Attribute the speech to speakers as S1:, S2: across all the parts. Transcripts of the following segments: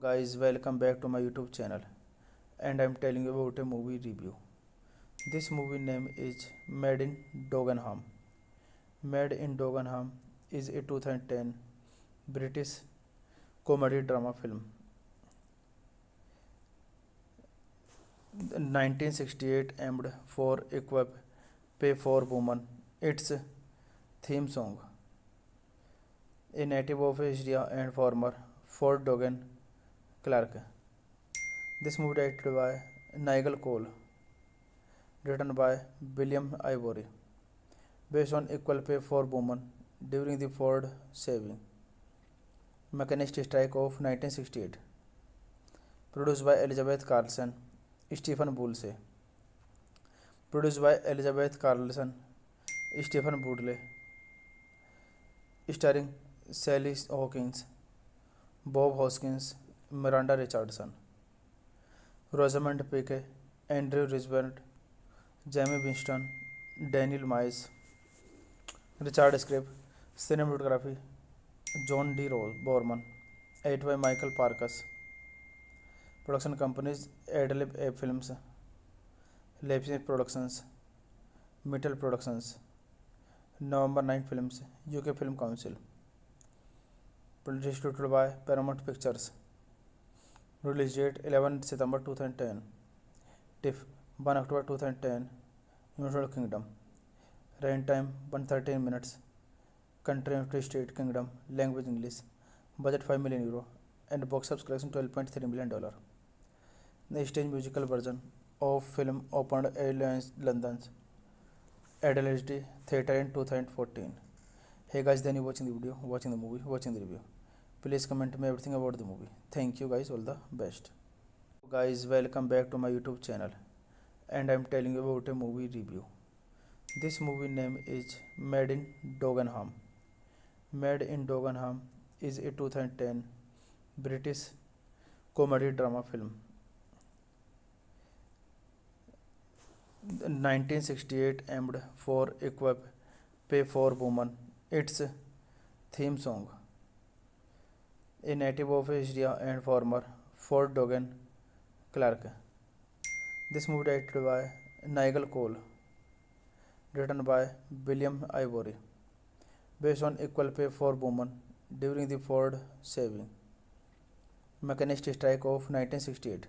S1: Guys, welcome back to my YouTube channel, and I'm telling you about a movie review. This movie name is Made in Dagenham. Made in Dagenham is a 2010 British comedy drama film. The 1968 aimed for equip pay for woman. Its theme song, a native of Asia and former Fort Dogan Clark. This movie directed by Nigel Cole, written by William Ivory, based on equal pay for women during the Ford saving mechanist strike of 1968. Produced by Elizabeth Carlson, Stephen Boulse. Produced by Elizabeth Carlson, Stephen Boodle, starring Sally Hawkins, Bob Hoskins, Miranda Richardson, Rosamund Pike, Andrew Risborough, Jamie Winston, Daniel Miles. Richard script, cinematography, John D. Borman, edited by Michael Parkas. Production companies Adlib A Films, Leipzig Productions, Mittel Productions, November 9 Films, UK Film Council. Distributed by Paramount Pictures. Release date 11 September 2010. TIFF 1 October 2010. United Kingdom. Running time 113 minutes. Country United States Kingdom. Language English. Budget €5 million and box office collection $12.3 million. The stage musical version of film opened at London's Adelaide Theatre in 2014. Hey guys, then you watching the video, watching the movie, watching the review. Please comment me everything about the movie. Thank you guys, all the best. Guys, welcome back to my YouTube channel, and I'm telling you about a movie review. This movie name is Made in Dagenham. Made in Dagenham is a 2010 British comedy drama film. The 1968 aimed for equip pay for woman. Its theme song, a native of Asia and former Fort Dogan Clark. This movie directed by Nigel Cole, written by William Ivory, based on equal pay for women during the Ford saving mechanist strike of 1968.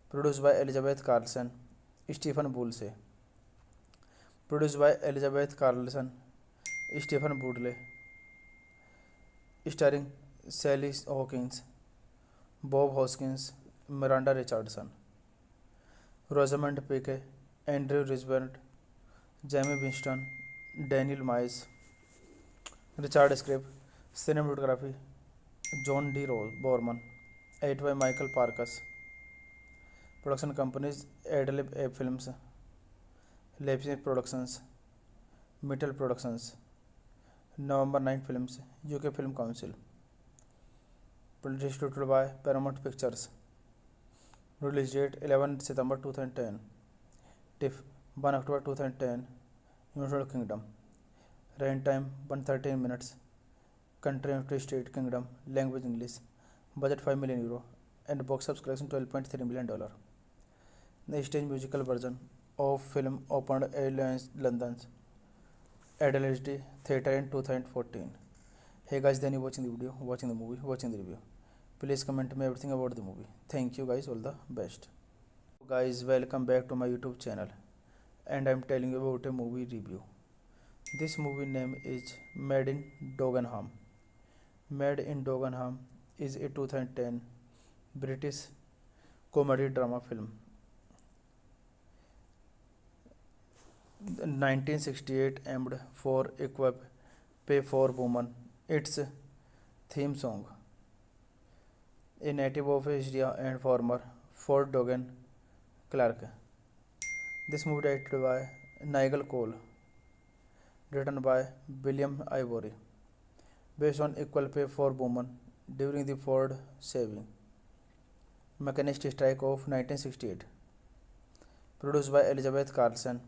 S1: Produced by Elizabeth Carlson, Stephen Boulse. Produced by Elizabeth Carlson, Stephen Boodle, starring Sally Hawkins, Bob Hoskins, Miranda Richardson, Rosamund Pike, Andrew Risborough, Jamie Winston, Daniel Miles. Richard script, cinematography, John D. Borman, edited by Michael Parkas. Production companies Adlib A Films, Leipzig Productions, Mittel Productions, November 9 Films, UK Film Council. Distributed by Paramount Pictures. Release date 11 September 2010. TIFF 1 October 2010. United Kingdom. Runtime 113 minutes. Country United States Kingdom. Language English. Budget €5 million. And box office collection $12.3 million. The stage musical version of film opened at London's Adelaide Theatre in 2014. Hey guys, then you watching the video, watching the movie, watching the review. Please comment me everything about the movie. Thank you guys, all the best. Guys, welcome back to my YouTube channel, and I'm telling you about a movie review. This movie name is Made in Dagenham. Made in Dagenham is a 2010 British comedy drama film. The 1968 aimed for equip pay for woman. Its theme song. A native of Asia and former Fort Dogan Clark. This movie directed by Nigel Cole. Written by William Ivory. Based on equal pay for women during the Ford saving mechanist strike of 1968. Produced by Elizabeth Carlson,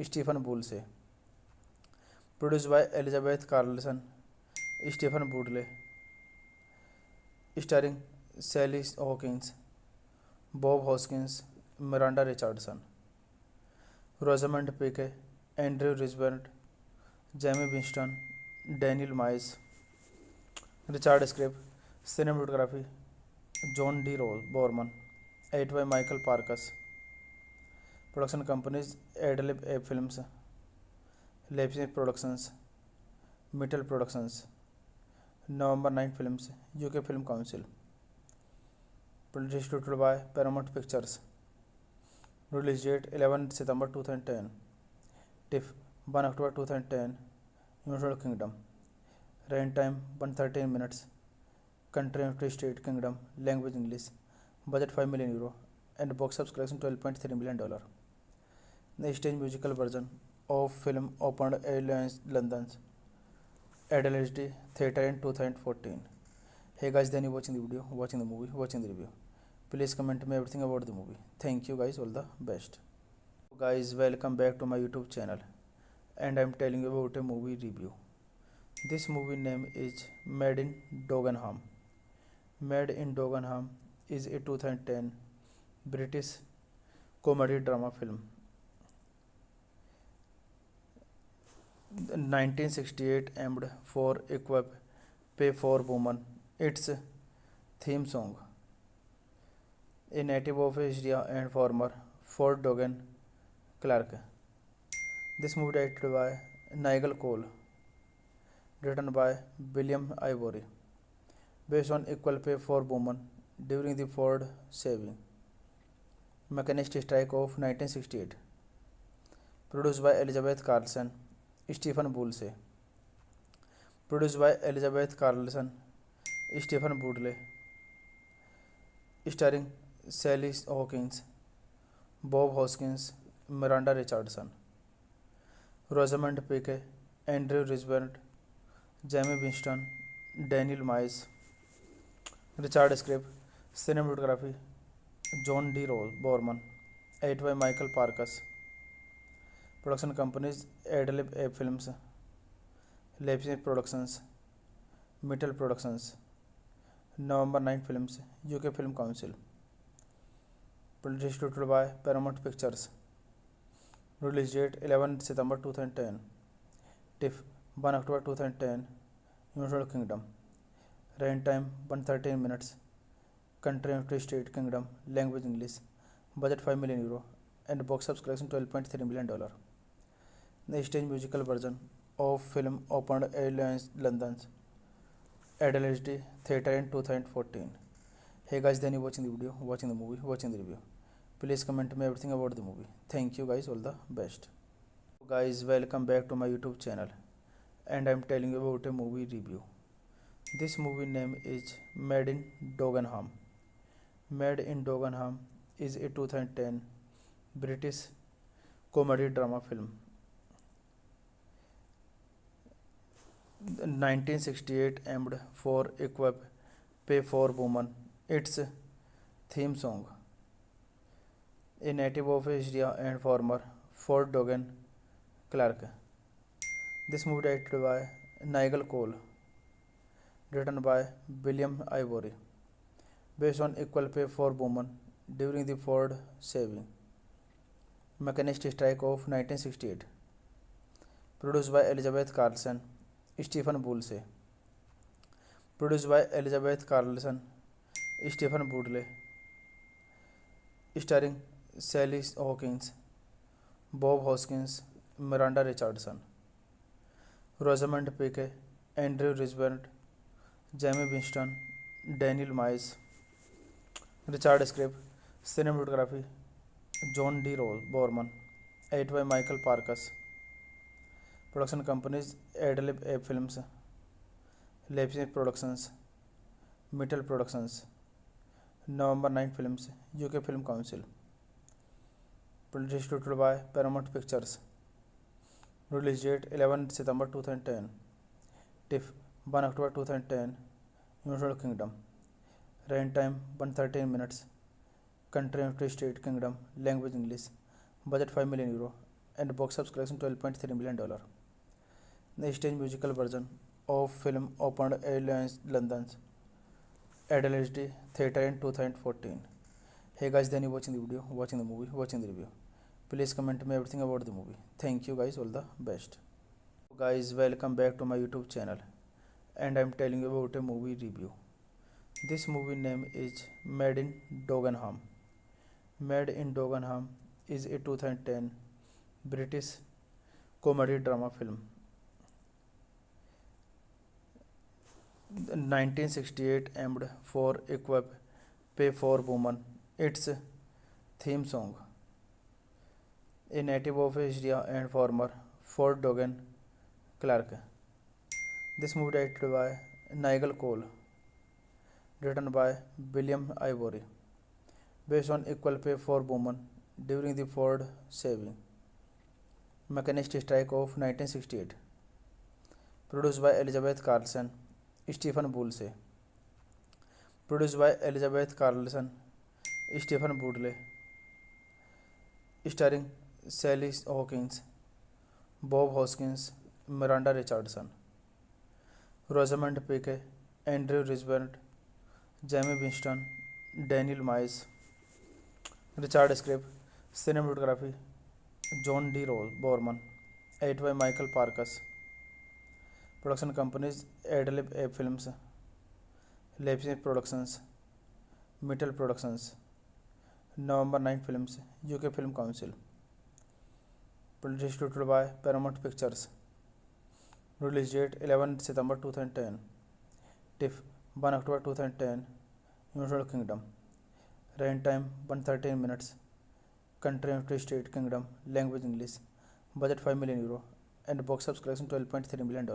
S1: Stephen Boulse. Produced by Elizabeth Carlson, Stephen Boodle. Starring Sally Hawkins, Bob Hoskins, Miranda Richardson, Rosamund Pike, Andrew Risborough, Jamie Winston, Daniel Miles. Richard script, cinematography, John D. Borman, edited by Michael Parkas. Production companies Adlib A Films, Leipzig Productions, Mittel Productions, November 9 Films, UK Film Council. Distributed by Paramount Pictures. Release date 11 September 2010. TIFF 1 October 2010. United Kingdom. Runtime 113 minutes. Country United States Kingdom. Language English. Budget €5 million. And box office collection $12.3 million. The stage musical version of film opened at London's Adelaide Theatre in 2014. Hey guys, then you watching the video, watching the movie, watching the review. Please comment me everything about the movie. Thank you guys, all the best. Guys, welcome back to my YouTube channel, and I'm telling you about a movie review. This movie name is Made in Dagenham. Made in Dagenham is a 2010 British comedy drama film. The 1968 aimed for equip pay for woman. Its theme song. A native of Asia and former Fort Dogan Clark. This movie directed by Nigel Cole. Written by William Ivory. Based on equal pay for women during the Ford saving mechanist strike of 1968. Produced by Elizabeth Carlson, Stephen Boulse. Produced by Elizabeth Carlson, Stephen Boodle. Starring Sally Hawkins, Bob Hoskins, Miranda Richardson, Rosamund Pike, Andrew Risborough, Jamie Winston, Daniel Miles. Richard script, cinematography, John D. Borman, edited by Michael Parkas. Production companies Adlib A Films, Leipzig Productions, Mittel Productions, November 9 Films, UK Film Council. Distributed by Paramount Pictures. Release date 11 September 2010. TIFF 1 October 2010. United Kingdom. Runtime 113 minutes. Country United States Kingdom. Language English. Budget €5 million. And box office collection $12.3 million. The stage musical version of film opened at London's Adelaide Theatre in 2014. Hey guys, then you watching the video, watching the movie, watching the review. Please comment me everything about the movie. Thank you guys, all the best. Guys, welcome back to my YouTube channel, and I'm telling you about a movie review. This movie name is Made in Dagenham. Made in Dagenham is a 2010 British comedy drama film. The 1968 aimed for equip pay for woman. Its theme song, a native of Asia and former Fort Dogan Clark. This movie directed by Nigel Cole, written by William Ivory, based on equal pay for women during the Ford saving mechanist strike of 1968. Produced by Elizabeth Carlson, Stephen Boulse. Produced by Elizabeth Carlson, Stephen Boodle. Starring Sally Hawkins, Bob Hoskins, Miranda Richardson, Rosamund Pike, Andrew Risborough, Jamie Winston, Daniel Miles. Richard script, cinematography, John D. Borman, edited by Michael Parkas. Production companies: Adlib A Films, Leipzig Productions, Mittel Productions, November 9 Films, UK Film Council. Distributed by Paramount Pictures. Release date 11 September 2010. TIFF 1 October 2010. United Kingdom. Run time 113 minutes. Country United States Kingdom. Language English. Budget €5 million. And box office collection $12.3 million. The stage musical version of film opened at London's Adelaide Theatre in 2014. Hey guys, then you watching the video, watching the movie, watching the review. Please comment me everything about the movie. Thank you guys, all the best. Guys, welcome back to my YouTube channel, and I'm telling you about a movie review. This movie name is Made in Dagenham. Made in Dagenham is a 2010 British comedy drama film. The 1968 aimed for equip pay for woman. Its theme song, a native of Asia and former Fort Dogan Clark. This movie directed by Nigel Cole, written by William Ivory, based on equal pay for women during the Ford saving mechanist strike of 1968. Produced by Elizabeth Carlson, Stephen Boulse. Produced by Elizabeth Carlson, Stephen Boodle. Starring Sally Hawkins, Bob Hoskins, Miranda Richardson, Rosamund Pike, Andrew Risborough, Jamie Winston, Daniel Miles. Richard script, cinematography, John D. Borman, edited by Michael Parkas. Production companies: Adlib A Films, Leipzig Productions, Mittel Productions, November 9 Films, UK Film Council. Distributed by Paramount Pictures. Release date 11 September 2010. TIFF 1 October 2010. United Kingdom. Run time 113 minutes. Country United States Kingdom. Language English. Budget €5 million. And box office collection $12.3 million.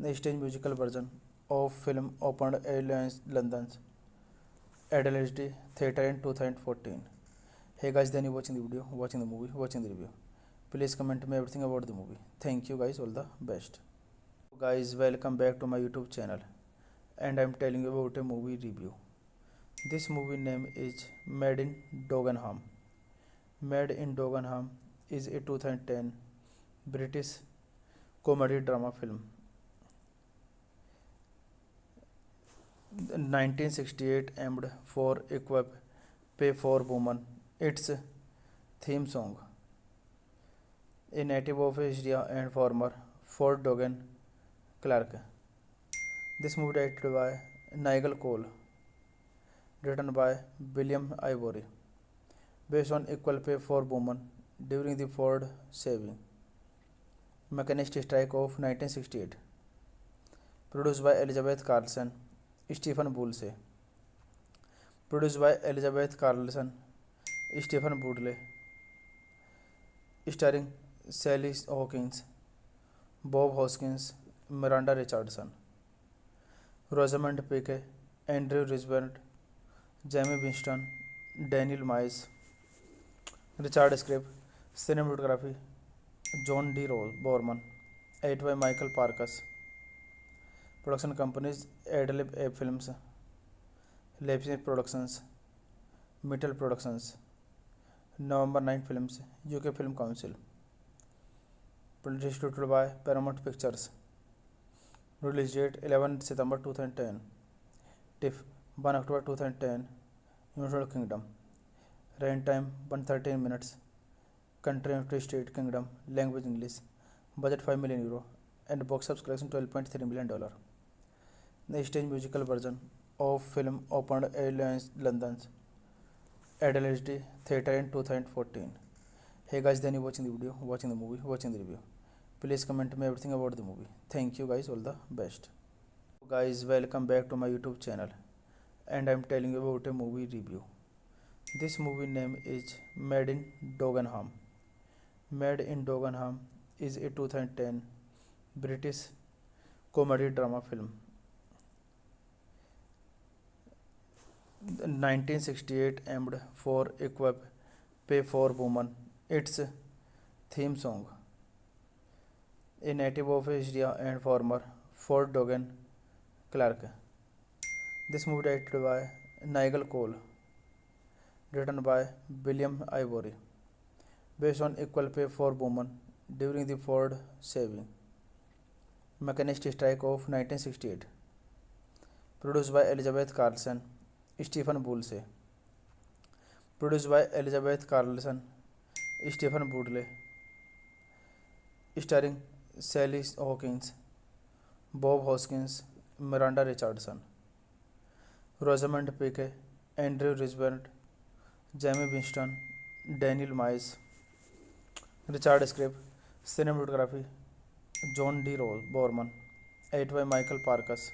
S1: The stage musical version of film opened at London's Adelaide Theatre in 2014. Hey guys, then you watching the video, watching the movie, watching the review. Please comment me everything about the movie. Thank you guys, all the best. Guys, welcome back to my YouTube channel, and I'm telling you about a movie review. This movie name is Made in Dagenham. Made in Dagenham is a 2010 British comedy drama film. The 1968 aimed for equip pay for woman. Its theme song, a native of Asia and former Fort Dogan Clark. This movie directed by Nigel Cole, written by William Ivory, based on equal pay for women during the Ford saving mechanist strike of 1968. Produced by Elizabeth Carlson, Stephen Boulse. Produced by Elizabeth Carlson, Stephen Boodle. Starring Sally Hawkins, Bob Hoskins, Miranda Richardson, Rosamund Pike, Andrew Risborough, Jamie Winston, Daniel Miles. Richard script, Cinematography John D. Borman. Edit by Michael Parkas. Production companies Adlib A Films, Leipzig Productions, Mittel Productions, November 9 Films, UK Film Council. Distributed by Paramount Pictures. Release date 11 September 2010. TIFF 1 October 2010. United Kingdom. Running time 113 minutes. Country United States Kingdom. Language English. Budget €5 million. And box office collection $12.3 million. The stage musical version of film opened at London's Adelaide Theatre in 2014. Hey guys, then you watching the video, watching the movie, watching the review. Please comment me everything about the movie. Thank you guys, all the best. Guys, welcome back to my YouTube channel, and I'm telling you about a movie review. This movie name is Made in Dagenham. Made in Dagenham is a 2010 British comedy drama film. The 1968 aimed for equip pay for woman. Its theme song. A native of Asia and former Fort Dogan Clark. This movie directed by Nigel Cole. Written by William Ivory. Based on equal pay for women during the Ford saving mechanist strike of 1968. Produced by Elizabeth Carlson, Stephen Boulse. Produced by Elizabeth Carlson, Stephen Boulse. Starring Sally Hawkins, Bob Hoskins, Miranda Richardson, Rosamund Pike, Andrew Risborough, Jamie Winston, Daniel Miles. Richard script, cinematography, John D. Borman. Edit by Michael Parkas.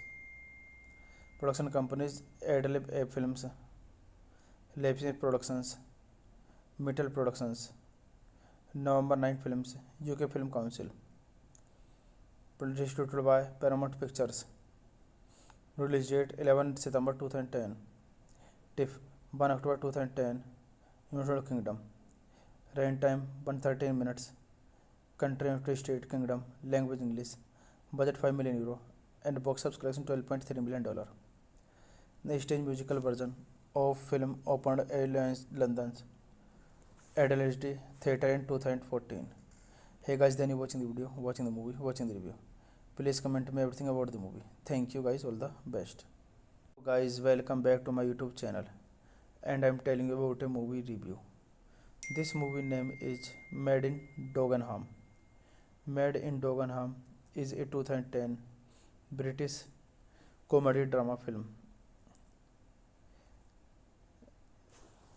S1: Production companies Adlib A Films, Leipzig Productions, Mittel Productions, November 9 Films, UK Film Council. Distributed by Paramount Pictures. Release date 11 September 2010. TIFF 1 October 2010. United Kingdom. Running time 113 minutes. Country United States Kingdom. Language English. Budget €5 million. And box office collection $12.3 million. The stage musical version of film opened at London's Adelaide Theatre in 2014. Hey guys, then you watching the video, watching the movie, watching the review. Please comment me everything about the movie. Thank you guys, all the best. Guys, welcome back to my YouTube channel, and I'm telling you about a movie review. This movie name is Made in Dagenham. Made in Dagenham is a 2010 British comedy drama film.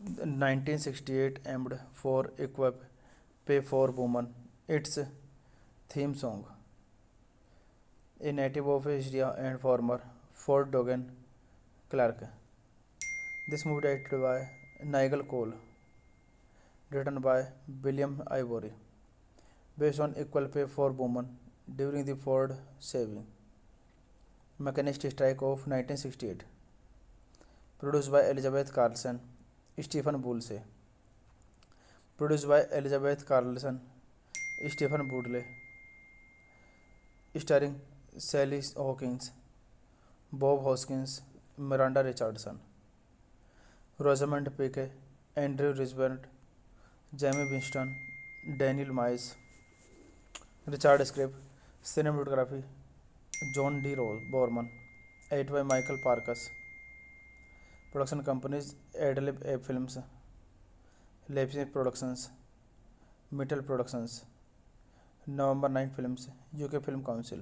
S1: The 1968 aimed for equip pay for woman. Its theme song. A native of Asia and former Fort Dogan Clark. This movie directed by Nigel Cole. Written by William Ivory. Based on equal pay for women during the Ford saving mechanist strike of 1968. Produced by Elizabeth Carlson, Stephen Boulse. Produced by Elizabeth Carlson, Stephen Boulse. Starring Sally Hawkins, Bob Hoskins, Miranda Richardson, Rosamund Pike, Andrew Risborough, Jamie Winston, Daniel Miles. Richard script, cinematography, John D. Borman. Edit by Michael Parkas. Production companies Adlib A Films, Leipzig Productions, Mittel Productions, November 9 Films, UK Film Council.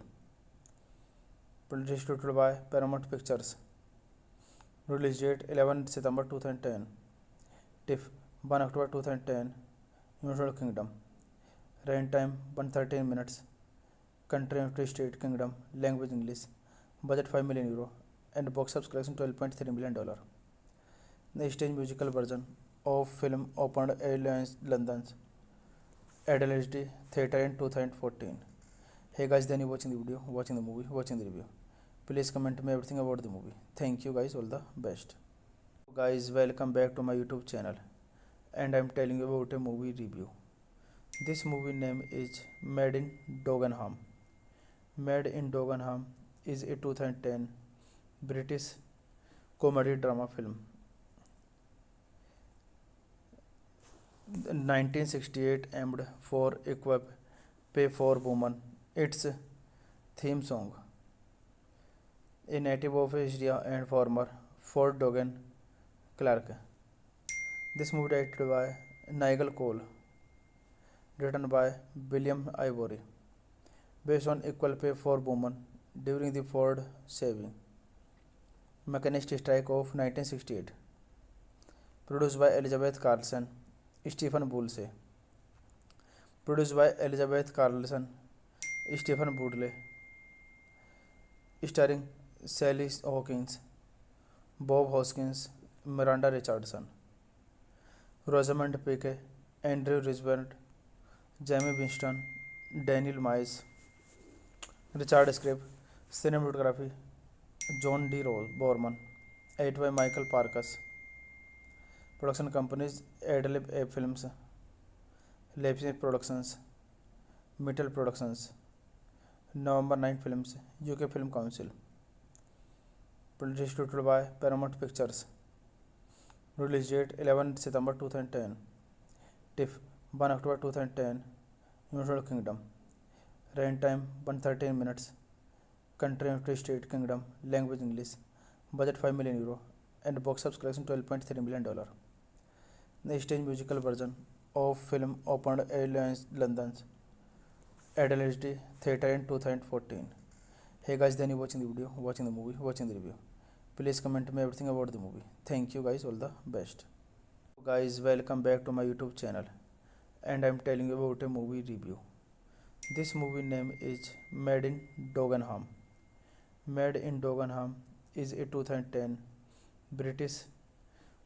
S1: Distributed by Paramount Pictures. Release date 11 September 2010. TIFF 1 October 2010. United Kingdom. Running time 113 minutes. Country United States Kingdom. Language English. Budget €5 million. And box office collection $12.3 million. The stage musical version of film opened at London's Adelaide Theatre in 2014. Hey guys, then you watching the video, watching the movie, watching the review. Please comment me everything about the movie. Thank you guys, all the best. Guys, welcome back to my YouTube channel, and I'm telling you about a movie review. This movie name is Made in Dagenham. Made in Dagenham is a 2010 British comedy drama film. The 1968 aimed for equip pay for woman. Its theme song. A native of Asia and former Fort Dogan Clark. This movie directed by Nigel Cole, written by William Ivory, based on equal pay for women during the Ford saving mechanist strike of 1968. Produced by Elizabeth Carlson, Stephen Boulse. Produced by Elizabeth Carlson, Stephen Boodle. Starring Sally Hawkins, Bob Hoskins, Miranda Richardson, Rosamund Pike, Andrew Risborough, Jamie Winston, Daniel Miles. Richard script, cinematography, John D. Borman, edited by Michael Parkas. Production companies: Adlib A Films, Leipzig Productions, Mittel Productions, November 9 Films, UK Film Council. Distributed by Paramount Pictures. Release date 11 September 2010. TIFF 1 October 2010. United Kingdom. Running time 113 minutes. Country United States Kingdom. Language English. Budget €5 million. And box office collection $12.3 million. The stage musical version of film opened at London's Adelaide Theatre in 2014. Hey guys, then you watching the video, watching the movie, watching the review. Please comment me everything about the movie. Thank you guys, all the best. Guys, welcome back to my YouTube channel, and I'm telling you about a movie review. This movie name is Made in Dagenham. Made in Dagenham is a 2010 British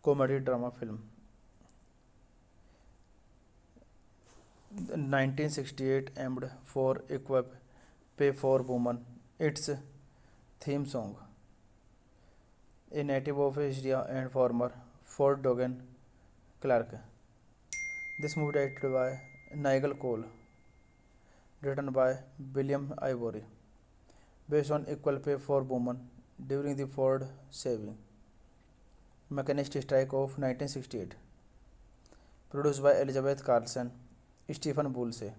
S1: comedy drama film. The 1968 aimed for equip pay for woman. Its theme song. A native of Asia and former Fort Dogan Clark. This movie directed by Nigel Cole, written by William Ivory, based on equal pay for women during the Ford saving mechanist strike of 1968. Produced by Elizabeth Carlson, Stephen Boulse.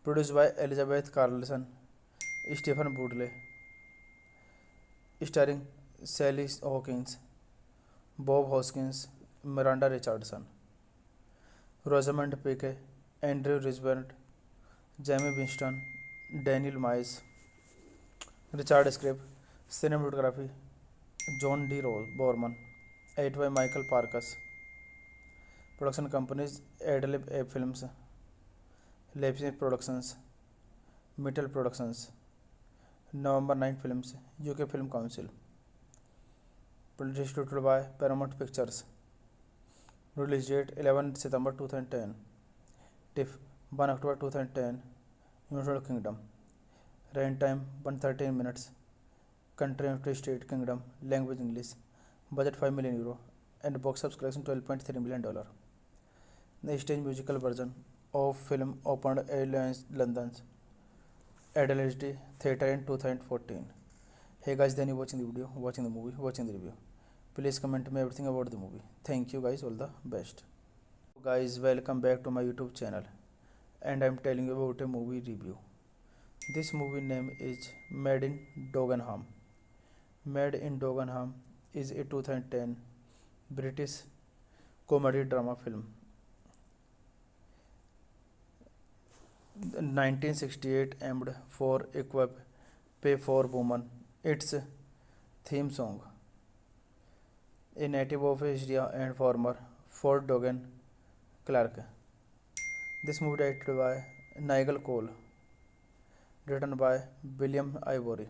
S1: Produced by Elizabeth Carlson, Stephen Boodle. Starring Sally Hawkins, Bob Hoskins, Miranda Richardson, Rosamund Pike, Andrew Risborough, Jamie Winston, Daniel Miles. Richard script, cinematography, John D. Borman, edited by Michael Parkas. Production companies: Adlib A Films, Leipzig Productions, Mittel Productions, November 9 Films, UK Film Council. Distributed by Paramount Pictures. Release date 11 September 2010. TIFF 1 October 2010. United Kingdom. Running time 113 minutes. Country United States Kingdom. Language English. Budget €5 million. And box office collection $12.3 million. The stage musical version of film opened at London's Adelaide Theatre in 2014. Hey guys, then you watching the video, watching the movie, watching the review. Please comment me everything about the movie. Thank you guys, all the best. Guys, welcome back to my YouTube channel, and I'm telling you about a movie review. This movie name is Made in Dagenham. Made in Dagenham is a 2010 British comedy drama film. The 1968 aimed for equip pay for woman. Its theme song. A native of Asia and former Fort Dogan Clark. This movie directed by Nigel Cole, written by William Ivory,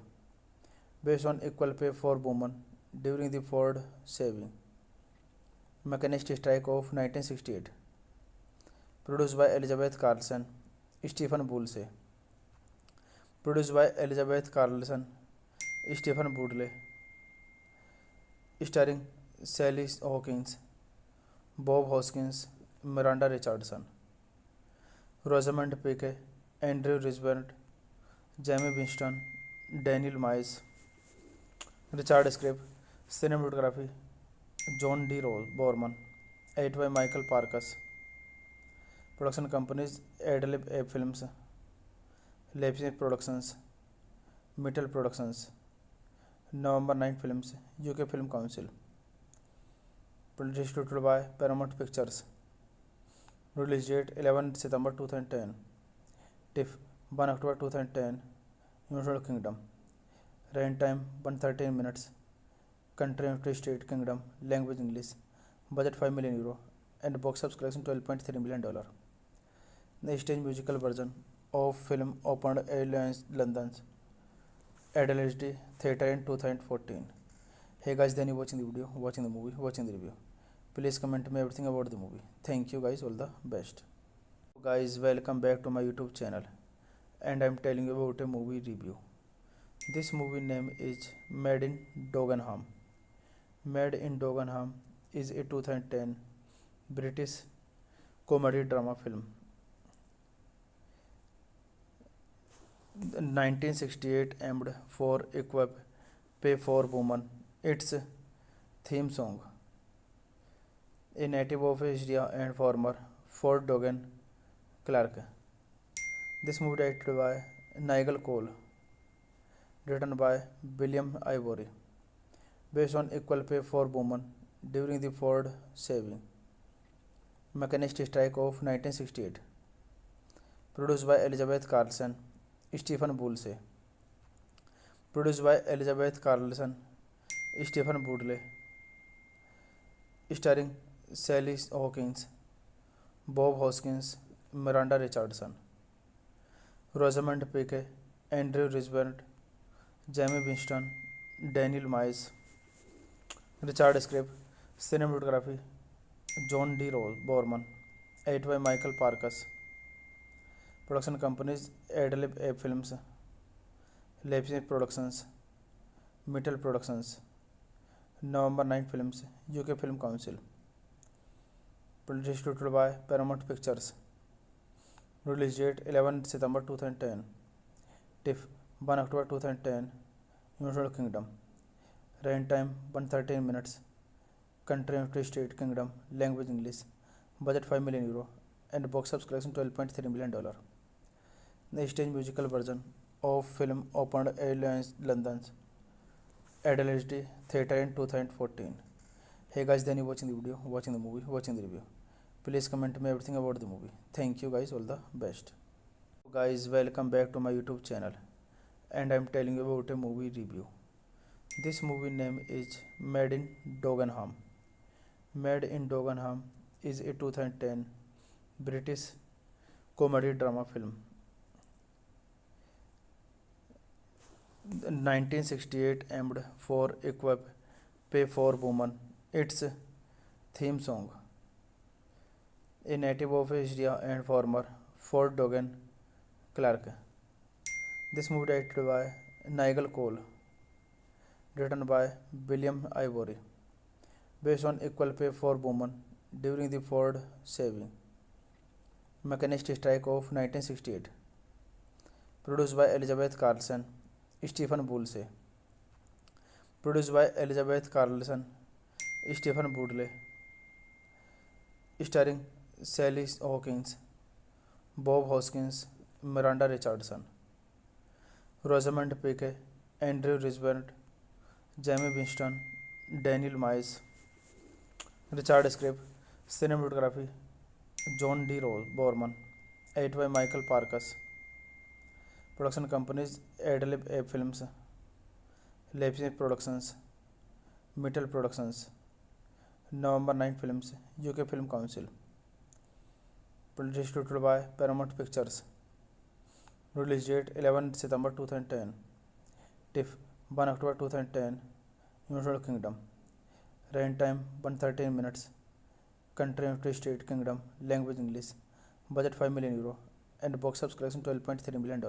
S1: based on equal pay for women during the Ford saving mechanist strike of 1968. Produced by Elizabeth Carlson, Stephen Boulse. Produced by Elizabeth Carlson, Stephen Boodle. Starring Sally Hawkins, Bob Hoskins, Miranda Richardson, Rosamund Pike, Andrew Risborough, Jamie Winston, Daniel Miles. Richard Script, Cinematography, John D. Borman, edited by Michael Parkas. Production companies: Adlib Ape Films, Leipzig Productions, Mittel Productions, November 9 Films, UK Film Council. Distributed by Paramount Pictures. Release date 11 September 2010. TIFF 1 October 2010. United Kingdom. Running time 113 minutes. Country United States Kingdom. Language English. Budget €5 million. And box office collection $12.3 million. The stage musical version of film opened at London's Adelaide Theatre in 2014. Hey guys, then you watching the video, watching the movie, watching the review. Please comment me everything about the movie. Thank you guys, all the best. Guys, welcome back to my YouTube channel, and I'm telling you about a movie review. This movie name is Made in Dagenham. Made in Dagenham is a 2010 British comedy drama film. 1968 aimed for equip pay for woman. Its theme song. A native of Asia and former Fort Dogan Clark. This movie directed by Nigel Cole, written by William Ivory, based on equal pay for women during the Ford saving mechanist strike of 1968. Produced by Elizabeth Carlson, Stephen Boulse. Produced by Elizabeth Carlson, Stephen Boulse. Starring Sally Hawkins, Bob Hoskins, Miranda Richardson, Rosamund Pike, Andrew Risborough, Jamie Winston, Daniel Miles. Richard Script, Cinematography, John D. Borman, edited by Michael Parkas. Production companies: Adlib Ape Films, Leipzig Productions, Mittel Productions, November 9 Films, UK Film Council. Distributed by Paramount Pictures. Release date 11 September 2010. TIFF 1 October 2010. United Kingdom. Running time 113 minutes. Country United States Kingdom. Language English. Budget €5 million. And box office collection $12.3 million. The stage musical version of film opened at London's Adelaide Theatre in 2014. Hey guys, then you watching the video, watching the movie, watching the review. Please comment me everything about the movie. Thank you guys, all the best. Guys, welcome back to my YouTube channel, and I'm telling you about a movie review. This movie name is Made in Dagenham. Made in Dagenham is a 2010 British comedy drama film. 1968 aimed for equip pay for woman. Its theme song. A native of Asia and former Fort Dogan Clark. This movie directed by Nigel Cole, written by William Ivory, based on equal pay for women during the Ford saving mechanist strike of 1968. Produced by Elizabeth Carlson, Stephen Boulse. Produced by Elizabeth Carlson, Stephen Boulse. Starring Sally Hawkins, Bob Hoskins, Miranda Richardson, Rosamund Pike, Andrew Risborough, Jamie Winston, Daniel Miles. Richard Script, Cinematography, John D. Borman, edited by Michael Parkas. Production companies: Adlib Ape Films, Leipzig Productions, Mittel Productions, November 9 Films, UK Film Council. Distributed by Paramount Pictures. Release date 11 September 2010. TIFF 1 October 2010. United Kingdom. Running time 113 minutes. Country United States Kingdom. Language English. Budget €5 million. And box office collection $12.3 million.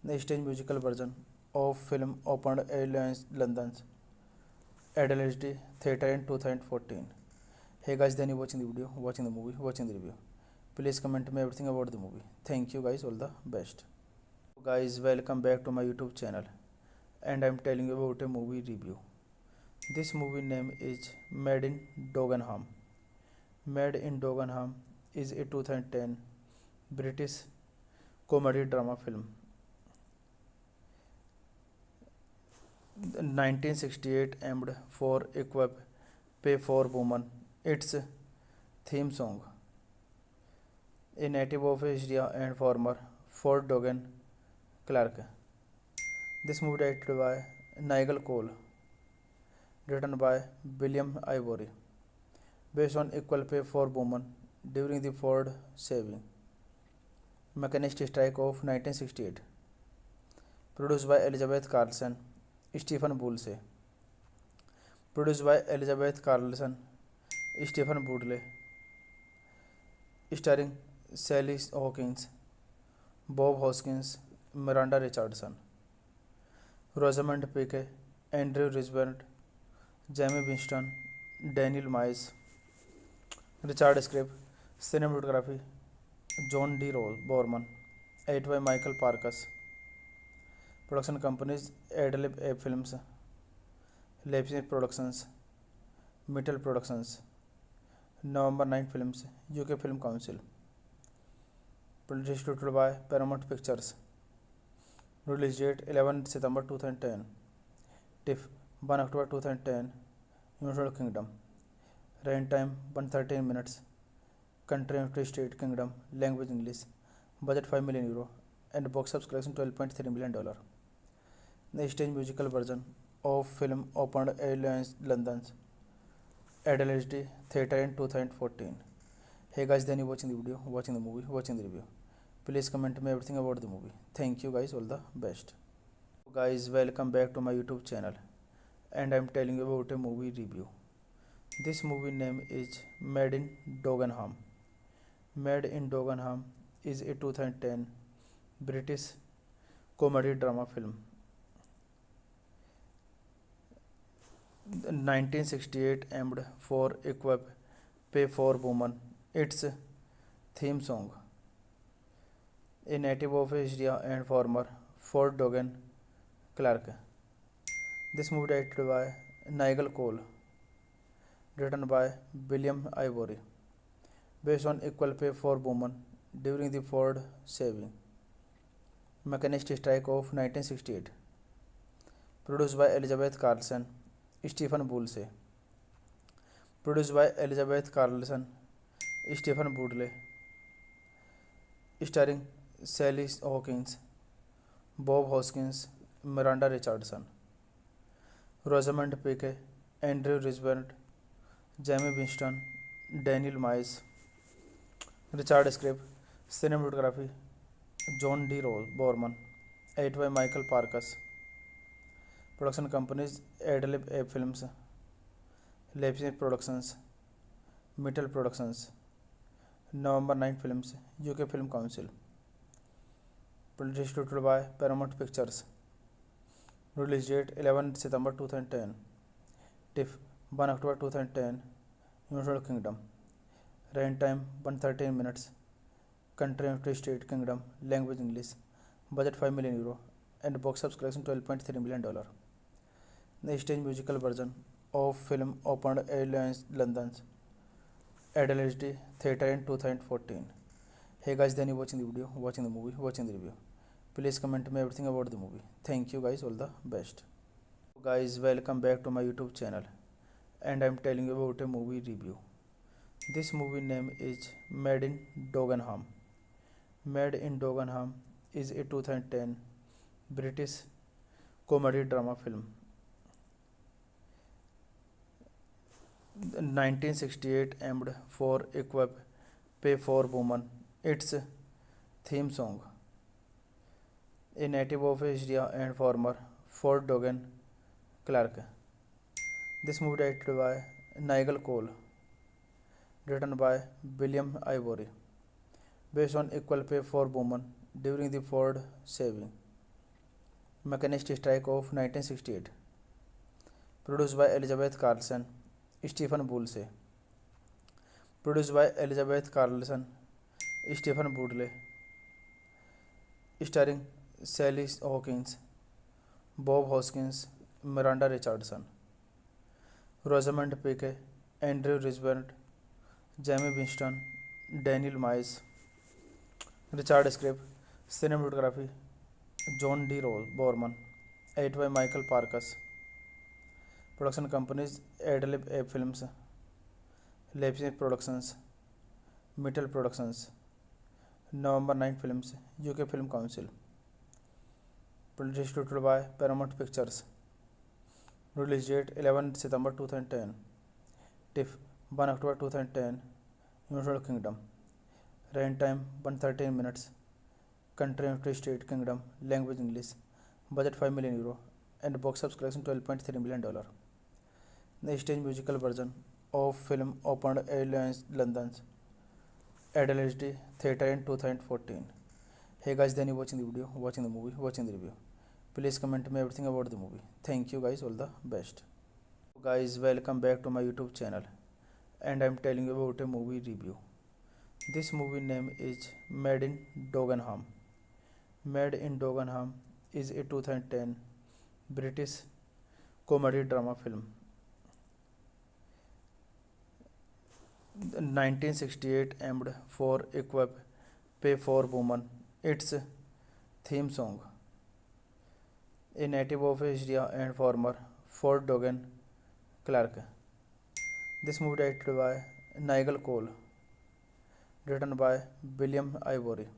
S1: The stage musical version of film opened at London's Adelaide Theatre in 2014. Hey guys, then you watching the video, watching the movie, watching the review. Please comment me everything about the movie. Thank you guys, all the best. Guys, welcome back to my YouTube channel, and I'm telling you about a movie review. This movie name is Made in Dagenham. Made in Dagenham is a 2010 British comedy drama film. The 1968 aimed for equip pay for woman. Its theme song, a native of Asia and former Fort Dogan Clark. This movie directed by Nigel Cole, written by William Ivory, based on equal pay for women during the Ford saving mechanist strike of 1968. Produced by Elizabeth Carlson, Stephen Boulse. Produced by Elizabeth Carlson, Stephen Boodle. Starring Sally Hawkins, Bob Hoskins, Miranda Richardson, Rosamund Pike, Andrew Risborough, Jamie Winston, Daniel Miles. Richard script, cinematography, John D. Borman, edited by Michael Parkas. Production companies Adlib Films, Leipzig Productions, Mittel Productions, November 9 Films, UK Film Council. Distributed by Paramount Pictures. Release date 11 September 2010. TIFF 1 October 2010. United Kingdom. Running time 113 minutes. Country United States Kingdom. Language English. Budget €5 million and box office collection $12.3 million. The stage musical version of film opened at London's Adelaide Theatre in 2014. Hey guys, then you watching the video, watching the movie, watching the review. Please comment me everything about the movie. Thank you guys, all the best. Guys, welcome back to my YouTube channel, and I'm telling you about a movie review. This movie name is Made in Dagenham. Made in Dagenham is a 2010 British comedy drama film. The 1968 aimed for equip pay for woman. Its theme song, a native of Asia and former Fort Dogan Clark. This movie directed by Nigel Cole, written by William Ivory, based on equal pay for women during the Ford saving mechanist strike of 1968. Produced by Elizabeth Carlson, Stephen Boulse. Produced by Elizabeth Carlson, Stephen Boodle. Starring Sally Hawkins, Bob Hoskins, Miranda Richardson, Rosamund Pike, Andrew Risborough, Jamie Winston, Daniel Miles. Richard script, cinematography, John D. Borman, edited by Michael Parkas. Production companies Adlib Films, Leipzig Productions, Mittel Productions, November 9 Films, UK Film Council. Distributed by Paramount Pictures. Release date 11 September 2010. TIFF 1 October 2010. United Kingdom. Running time 113 minutes. Country United States Kingdom. Language English. Budget €5 million and box office collection $12.3 million. The stage musical version of film opened at London's Adelaide Theatre in 2014. Hey guys, then you watching the video, watching the movie, watching the review. Please comment me everything about the movie. Thank you guys, all the best. Guys, welcome back to my YouTube channel, and I'm telling you about a movie review. This movie name is Made in Dagenham. Made in Dagenham is a 2010 British comedy drama film. The 1968 aimed for equip pay for woman. Its theme song, a native of Asia and former Fort Dogan Clark. This movie directed by Nigel Cole, written by William Ivory, based on equal pay for women during the Ford saving mechanist strike of 1968. Produced by Elizabeth Carlson, Stephen Boulse. Produced by Elizabeth Carlson, Stephen Boodle, starring Sally Hawkins, Bob Hoskins, Miranda Richardson, Rosamund Pike, Andrew Risborough, Jamie Winston, Daniel Miles, Richard Scribb, cinematography, John D. Borman, edited by Michael Parkas, production companies Adlib Films, Leipzig Productions, Mittel Productions, November 9 Films, UK Film Council, distributed by Paramount Pictures, release date 11 September 2010, TIFF 1 October 2010, United Kingdom, run time 113 minutes, country United States Kingdom, language English, budget 5 million euro, and box office collection $12.3 million. The stage musical version of film opened at London's Adelaide Theatre in 2014. Hey guys, then you watching the video, watching the movie, watching the review. Please comment me everything about the movie. Thank you guys, all the best. Guys, welcome back to my YouTube channel, and I'm telling you about a movie review. This movie name is Made in Dagenham. Made in Dagenham is a 2010 British comedy drama film. The 1968 aimed for equip pay for woman. Its theme song, a native of Asia and former Fort Dogan Clark. This movie directed by Nigel Cole, written by William Ivory,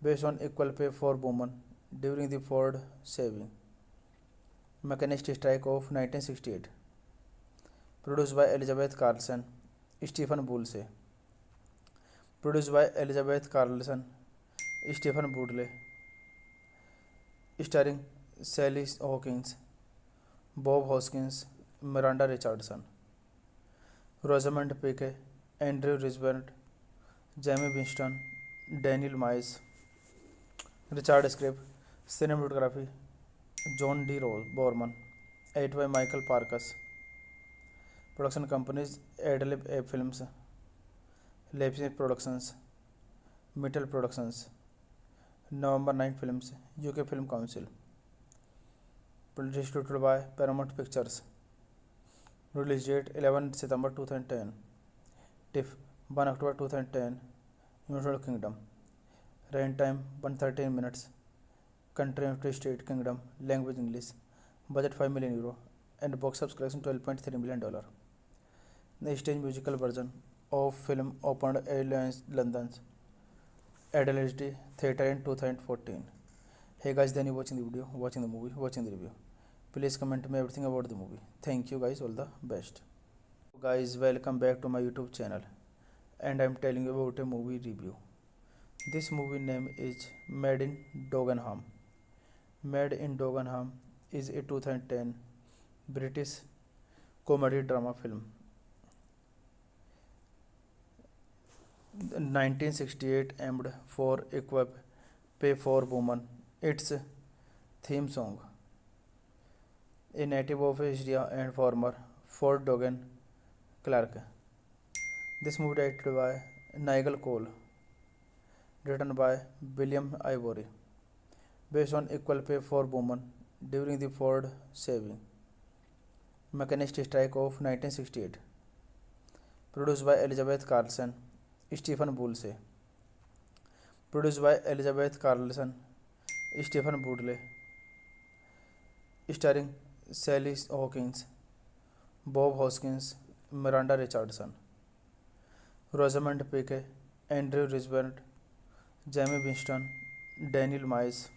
S1: based on equal pay for women during the Ford saving mechanist strike of 1968. Produced by Elizabeth Carlson, Stephen Boodle. Produced by Elizabeth Carlson, Stephen Boodle, starring Sally Hawkins, Bob Hoskins, Miranda Richardson, Rosamund Pike, Andrew Risborough, Jamie Winston, Daniel Miles, Richard Scribb, cinematography, John D. Borman, edited by Michael Parkas, production companies Adlib Films, Leipzig Productions, Mittel Productions, November 9 Films, UK Film Council, distributed by Paramount Pictures, release date 11 September 2010, TIFF 1 October 2010, United Kingdom, run time 113 minutes, country United States Kingdom, language English, budget 5 million euro, and box office collection $12.3 million. The stage musical version of film opened at London's Adelaide Theatre in 2014. Hey guys, then you watching the video, watching the movie, watching the review. Please comment me everything about the movie. Thank you guys, all the best. Guys, welcome back to my YouTube channel, and I'm telling you about a movie review. This movie name is Made in Dagenham. Made in Dagenham is a 2010 British comedy drama film. The 1968 aimed for equip pay for woman. Its theme song, a native of Asia and former Fort Dogan Clark. This movie directed by Nigel Cole, written by William Ivory, based on equal pay for women during the Ford saving mechanist strike of 1968. Produced by Elizabeth Carlson, Stephen Boodle. Produced by Elizabeth Carlson, Stephen Boodle, starring Sally Hawkins, Bob Hoskins, Miranda Richardson, Rosamund Pike, Andrew Risborough, Jamie Winston, Daniel Miles,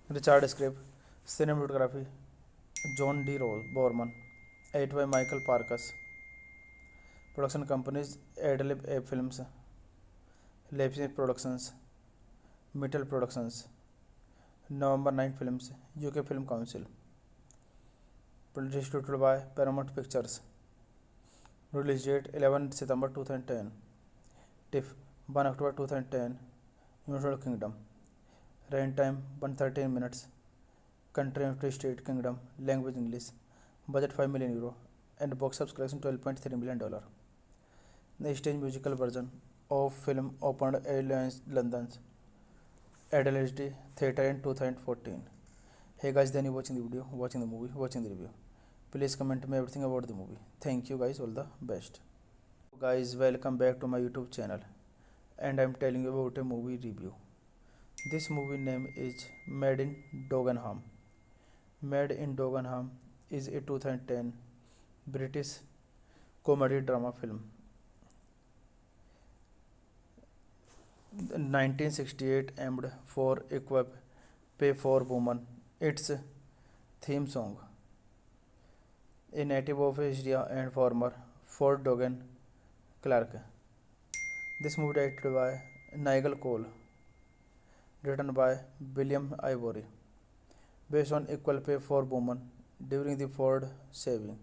S1: Richard Scribb, cinematography, John D. Borman, edited by Michael Parkas, production companies Adlib Films, Leipzig Productions, Mittel Productions, November 9 Films, UK Film Council, distributed by Paramount Pictures, release date 11 September 2010, TIFF 1 October 2010, United Kingdom, run time 113 minutes, country United States Kingdom, language English, budget 5 million euro, and box office collection $12.3 million. The stage musical version of film opened at London's Adelaide Theatre in 2014. Hey guys, then you watching the video, watching the movie, watching the review. Please comment me everything about the movie. Thank you guys, all the best. Guys, welcome back to my YouTube channel, and I'm telling you about a movie review. This movie name is Made in Dagenham. Made in Dagenham is a 2010 British comedy drama film. The 1968 aimed for equip pay for woman. Its theme song. A native of Asia and former Fort Dogan Clark. This movie directed by Nigel Cole, written by William Ivory, based on equal pay for women during the Ford saving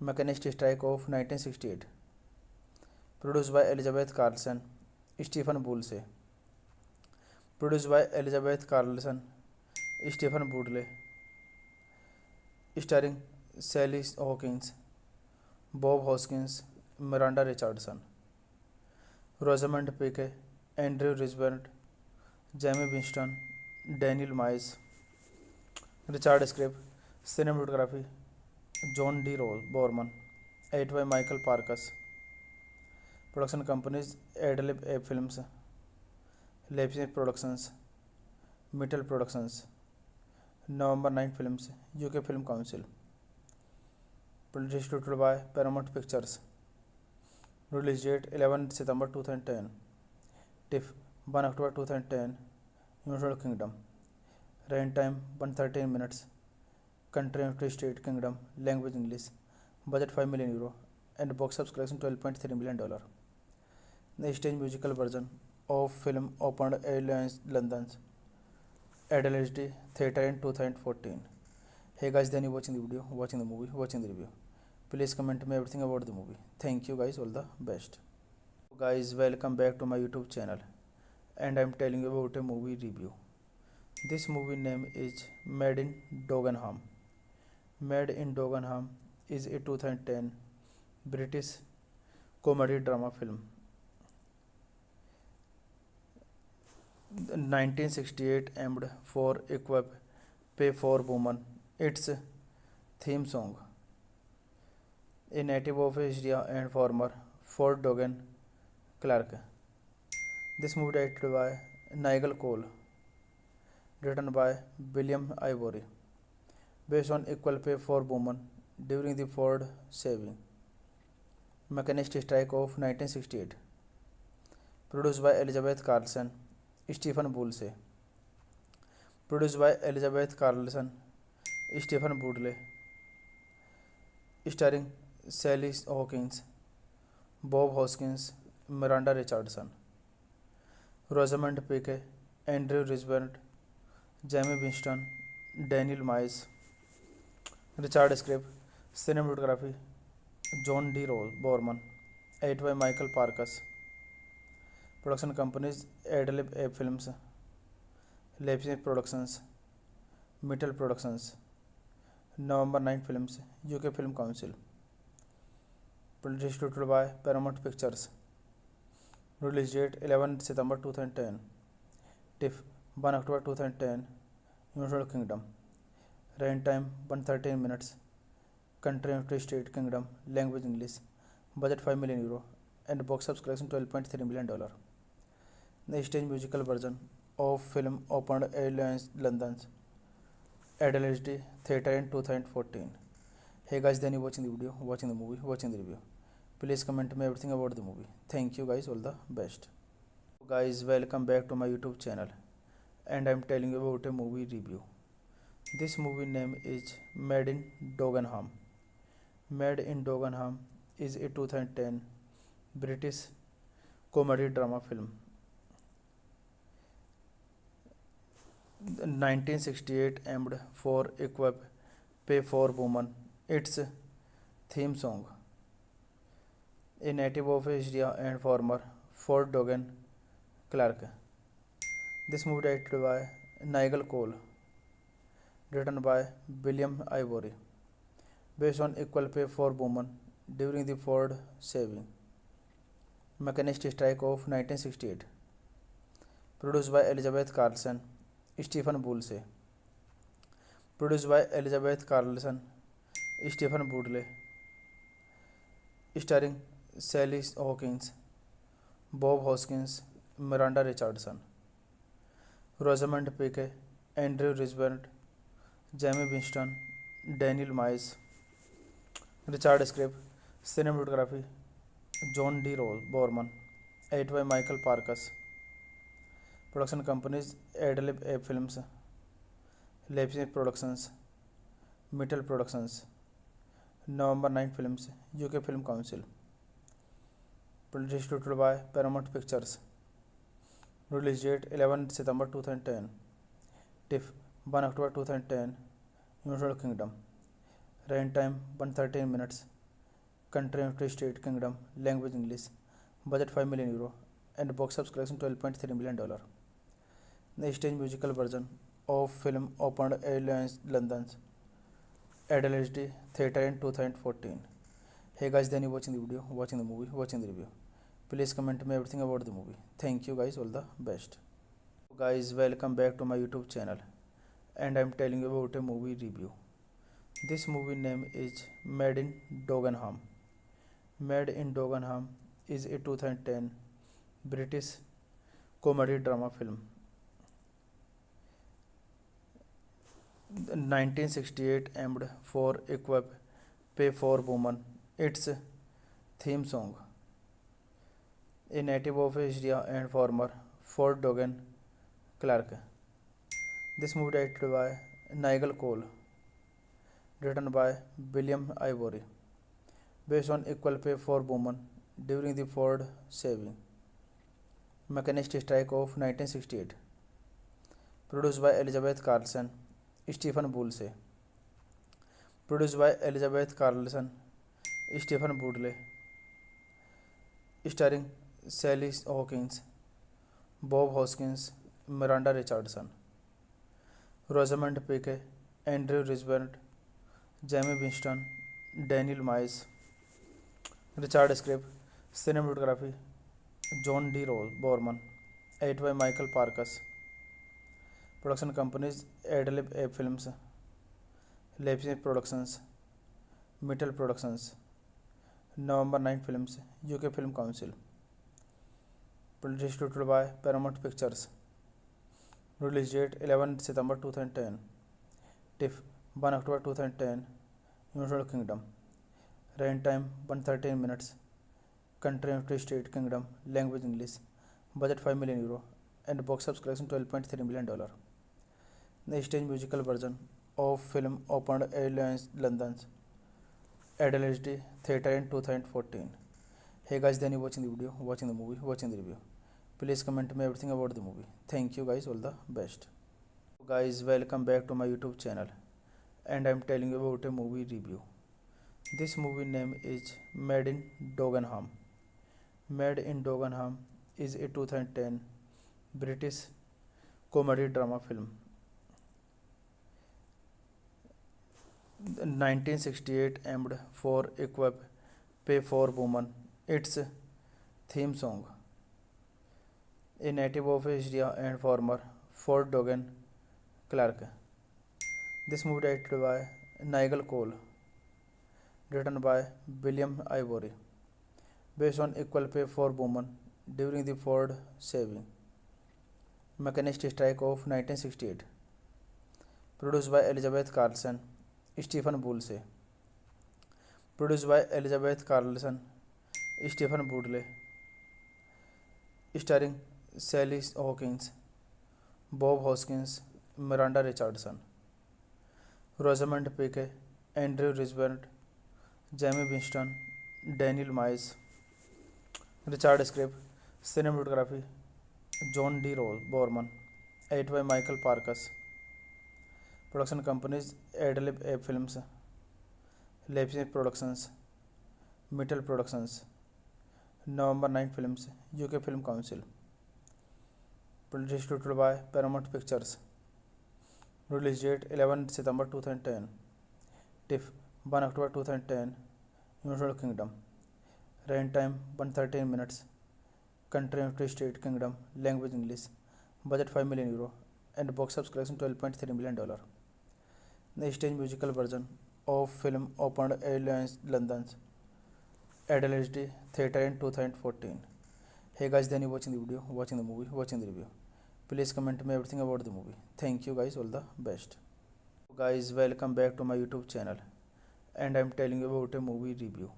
S1: mechanist strike of 1968. Produced by Elizabeth Carlson, Stephen Boulse. Produced by Elizabeth Carlson, Stephen Boodle, starring Sally Hawkins, Bob Hoskins, Miranda Richardson, Rosamund Pike, Andrew Risborough, Jamie Winston, Daniel Miles. Richard script, cinematography, John D. Borman, edited by Michael Parkas. Production companies Adlib Films, Leipzig Productions, Mittel Productions, November 9 Films, UK Film Council. Distributed by Paramount Pictures. Release date 11 September 2010. TIFF 1 October 2010. United Kingdom. Running time 113 minutes. Country United States Kingdom. Language English. Budget €5 million. And box office collection $12.3 million. The stage musical version of film opened at London's Adelaide Theatre in 2014. Hey guys, then you watching the video, watching the movie, watching the review. Please comment me everything about the movie. Thank you guys, all the best. Guys, welcome back to my YouTube channel, and I'm telling you about a movie review. This movie name is Made in Dagenham. Made in Dagenham is a 2010 British comedy drama film. The 1968 aimed for equip pay for woman. Its theme song. A native of Asia and former Fort Dogan Clark. This movie directed by Nigel Cole, written by William Ivory, based on equal pay for women during the Ford saving mechanist strike of 1968. Produced by Elizabeth Carlson, Stephen Boulse. Produced by Elizabeth Carlson, Stephen Boodle, starring Sally Hawkins, Bob Hoskins, Miranda Richardson, Rosamund Pike, Andrew Risborough, Jamie Winston, Daniel Miles. Richard script, cinematography, John D. Borman, edited by Michael Parkas. Production companies Adlib Films, Leipzig Productions, Mittel Productions, November 9 Films, UK Film Council. Distributed by Paramount Pictures. Release date 11 September 2010. TIFF 1 October 2010. United Kingdom. Running time 113 minutes. Country United States Kingdom. Language English. Budget €5 million. And box office collection $12.3 million. The stage musical version of film opened at London's Adelaide Theatre in 2014. Hey guys, then you watching the video, watching the movie, watching the review. Please comment me everything about the movie. Thank you guys, all the best. Guys, welcome back to my YouTube channel, and I'm telling you about a movie review. This movie name is Made in Dagenham. Made in Dagenham is a 2010 British comedy drama film. The 1968 aimed for equip pay for woman. Its theme song. A native of Asia and former Fort Dogan Clark. This movie directed by Nigel Cole, written by William Ivory, based on equal pay for women during the Ford saving Mechanist Strike of 1968. Produced by Elizabeth Carlson, Stephen Boulse. Produced by Elizabeth Carlson, Stephen Boodle. Starring Sally Hawkins, Bob Hoskins, Miranda Richardson, Rosamund Pike, Andrew Risborough, Jamie Winston, Daniel Miles. Richard script, cinematography, John D. Borman, edited by Michael Parkas. Production companies: Adlib A Films, Leipzig Productions, Mittel Productions, November 9 Films, UK Film Council. Distributed by Paramount Pictures. Release date 11 September 2010. TIFF 1 October 2010. United Kingdom. Running time 113 minutes. Country United States Kingdom. Language English. Budget €5 million. And box office collection $12.3 million. The stage musical version of film opened at London's Adelaide Theatre in 2014. Hey guys, then you watching the video, watching the movie, watching the review. Please comment me everything about the movie. Thank you guys, all the best. Guys, welcome back to my YouTube channel, and I'm telling you about a movie review. This movie name is Made in Dagenham. Made in Dagenham is a 2010 British comedy drama film. The 1968 aimed for Equip Pay for Woman. Its theme song. A native of Asia and former Fort Dogan Clark. This movie directed by Nigel Cole. Written by William Ivory. Based on equal pay for women during the Ford saving. Mechanist strike of 1968. Produced by Elizabeth Carlson, Stephen Boulse. Produced by Elizabeth Carlson, Stephen Boodle. Starring Sally Hawkins, Bob Hoskins, Miranda Richardson, Rosamund Pike, Andrew Risborough, Jamie Winston, Daniel Miles. Richard script, cinematography, John D. Borman, edited by Michael Parkas. Production companies: Adlib A Films, Leipzig Productions, Mittel Productions, November 9 Films, UK Film Council. Distributed by Paramount Pictures. Release date 11 September 2010. TIFF 1 October 2010. United Kingdom. Running time 113 minutes. Country United States Kingdom. Language English. Budget €5 million. And box office collection $12.3 million. The stage musical version of film opened at London's Adelaide Theatre in 2014. Hey guys, then you watching the video, watching the movie, watching the review. Please comment me everything about the movie. Thank you guys, all the best. Guys, welcome back to my YouTube channel, and I'm telling you about a movie review. This movie name is Made in Dagenham. Made in Dagenham is a 2010 British comedy drama film. The 1968 aimed for Equip Pay for Woman. Its theme song. A native of Asia and former Fort Dogan Clark. This movie directed by Nigel Cole. Written by William Ivory. Based on equal pay for women during the Ford saving. Mechanist strike of 1968. Produced by Elizabeth Carlson, Stephen Boulse. Produced by Elizabeth Carlson, Stephen Boodle. Starring Sally Hawkins, Bob Hoskins, Miranda Richardson, Rosamund Pike, Andrew Risborough, Jamie Winston, Daniel Miles. Richard script, cinematography, John D. Borman, edited by Michael Parkas. Production companies: Adlib A Films, Leipzig Productions, Mittel Productions, November 9 Films, UK Film Council. Distributed by Paramount Pictures. Release date 11 September 2010. TIFF 1 October 2010. United Kingdom. Running time 113 minutes. country United States Kingdom, language English, budget 5 million euro, and box office collection $12.3 million. The stage musical version of film opened at London's Adelaide Theatre in 2014. Hey guys, then you watching the video, watching the movie, watching the review. Please comment me everything about the movie. Thank you guys, all the best. Guys, welcome back to my YouTube channel, and I'm telling you about a movie review.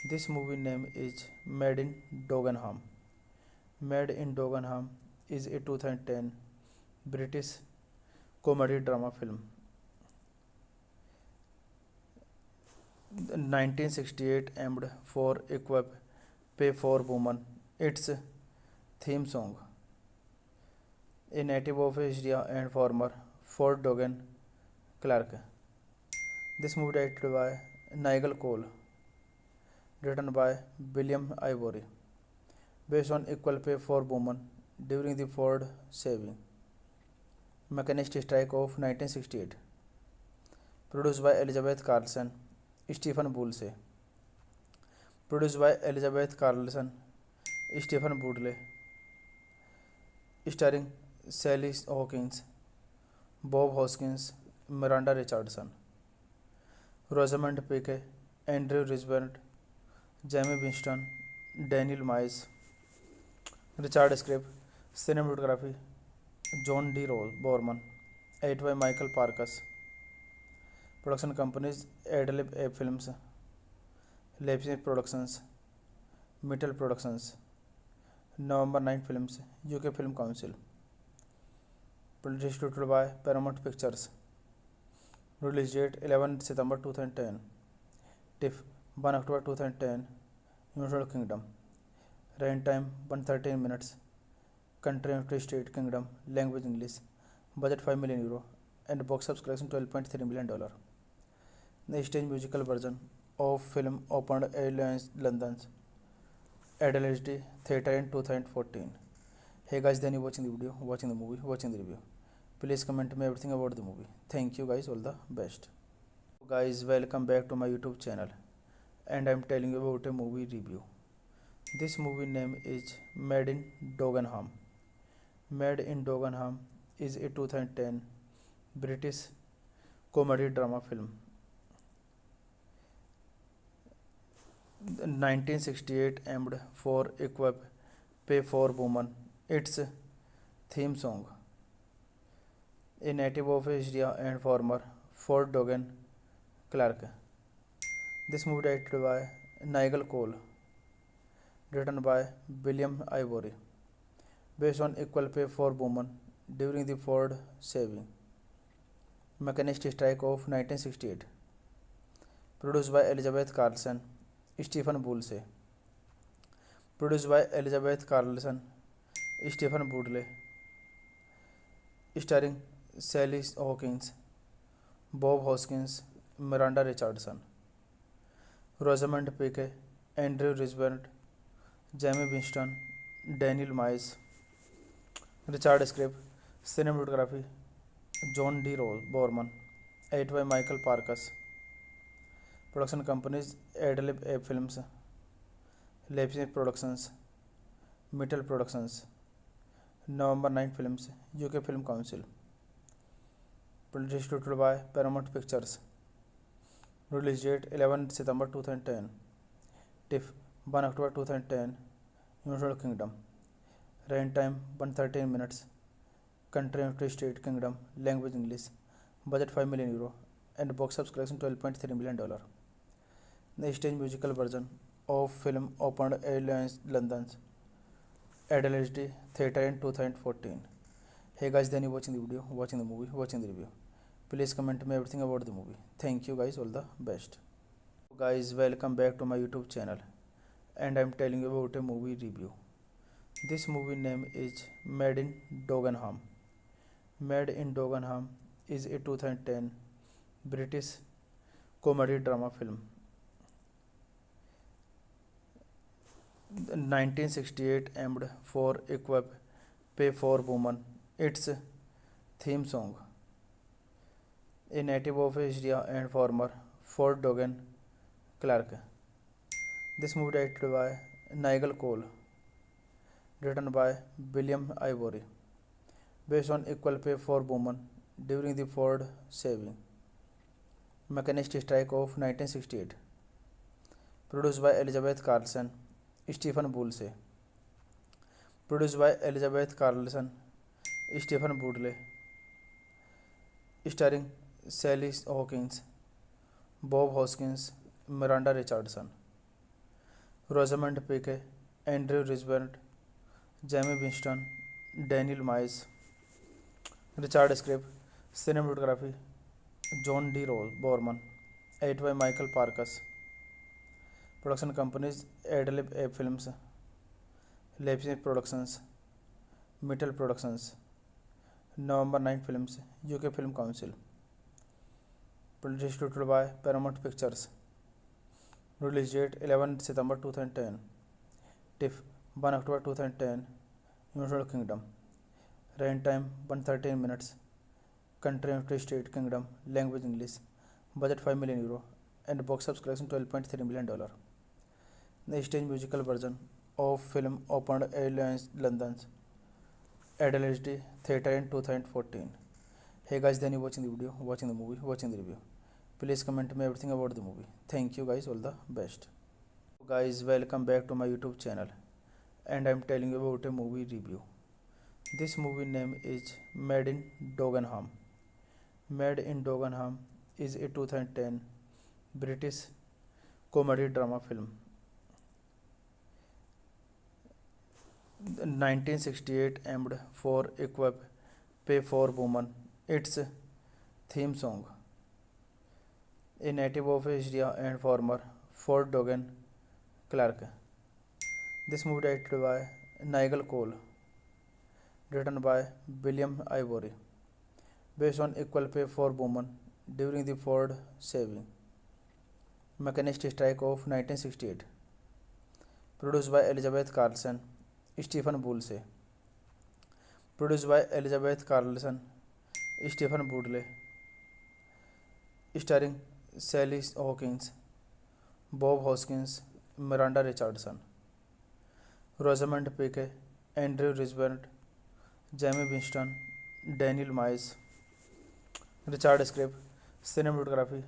S1: This movie name is Made in Dagenham. Made in Dagenham is a 2010 British comedy drama film. The 1968 aimed for equip pay for woman. Its theme song. A native of Asia and former Fort Dogan Clark. This movie directed by Nigel Cole, written by William Ivory, based on equal pay for women during the Ford saving mechanist strike of 1968. Produced by Elizabeth Carlson, Stephen Boulse. Produced by Elizabeth Carlson, Stephen Boulse. Starring Sally Hawkins, Bob Hoskins, Miranda Richardson, Rosamund Pike, Andrew Risborough, Jamie Winston, Daniel Miles. Richard script, cinematography, John D. Borman, edited by Michael Parkas. Production companies Adlib A Films, Leipzig Productions, Mittel Productions, November 9 Films, UK Film Council. Distributed by Paramount Pictures. Release date 11 September 2010. TIFF 1 October 2010. United Kingdom. Running time 113 minutes. Country United States Kingdom. Language English. Budget 5 million euro. And box office collection $12.3 million. The stage musical version of film opened at London's Adelaide Theatre in 2014. Hey guys, then you watching the video, watching the movie, watching the review. Please comment me everything about the movie. Thank you guys, all the best. Guys, welcome back to my YouTube channel, and I'm telling you about a movie review. This movie name is Made in Dagenham. Made in Dagenham is a 2010 British comedy drama film. The 1968 aimed for equip pay for woman. Its theme song. A native of Asia and former Fort Dogan Clark. This movie directed by Nigel Cole, written by William Ivory, based on equal pay for women during the Ford saving mechanist strike of 1968. Produced by Elizabeth Carlson, Stephen Boulse. Produced by Elizabeth Carlson, Stephen Boulse. Starring Sally Hawkins, Bob Hoskins, Miranda Richardson, Rosamund Pike, Andrew Risborough, Jamie Winston, Daniel Miles. Richard script, cinematography, John D. Borman, edited by Michael Parkas. Production companies Adlib A Films, Leipzig Productions, Mittel Productions, November 9 Films, UK Film Council. Distributed by Paramount Pictures. Release date 11 September 2010. TIFF 1 October 2010. United Kingdom. Running time 113 minutes. Country United States Kingdom. Language English. Budget 5 million euro. And box office collection $12.3 million. The stage musical version of film opened at London's Adelaide Theatre in 2014. Hey guys, then you watching the video, watching the movie, watching the review. Please comment me everything about the movie. Thank you guys, all the best. Guys, welcome back to my YouTube channel, and I'm telling you about a movie review. This movie name is Made in Dagenham. Made in Dagenham is a 2010 British comedy drama film. The 1968 aimed for equip pay for woman. Its theme song. A native of Asia and former Fort Dogan Clark. This movie directed by Nigel Cole, written by William Ivory, based on equal pay for women during the Ford saving mechanist strike of 1968, produced by Elizabeth Carlson, Stephen Boulse, produced by Elizabeth Carlson, Stephen Boodle, starring Sally Hawkins, Bob Hoskins, Miranda Richardson, Rosamund Pike, Andrew Risborough, Jamie Winston, Daniel Miles, Richard Scribb, cinematography, John D. Borman, edited by Michael Parkas, production companies Adlib A Films, Leipzig Productions, Mittel Productions, November 9 Films, UK Film Council, distributed by Paramount Pictures, release date 11 September 2010, TIFF 1 October 2010, United Kingdom, Rain time 113 minutes, country United States Kingdom, language English, budget 5 million euro, and box office collection $12.3 million. The stage musical version of film opened at London's Adelaide Theatre in 2014. Hey guys, then you watching the video, watching the movie, watching the review. Please comment me everything about the movie. Thank you guys, all the best. Guys, welcome back to my YouTube channel, and I'm telling you about a movie review. This movie name is Made in Dagenham. Made in Dagenham is a 2010 British comedy drama film. The 1968 aimed for equal pay for women. Its theme song, a native of Asia and former Fort Dogan clerk. This movie directed by Nigel Cole, written by William Ivory, based on equal pay for women during the Ford saving mechanist strike of 1968, produced by Elizabeth Carlson, Stephen Boulse, produced by Elizabeth Carlson, Stephen Boodle, starring Sally Hawkins, Bob Hoskins, Miranda Richardson, Rosamund Pike, Andrew Risborough, Jamie Winston, Daniel Miles, Richard Scribb, cinematography,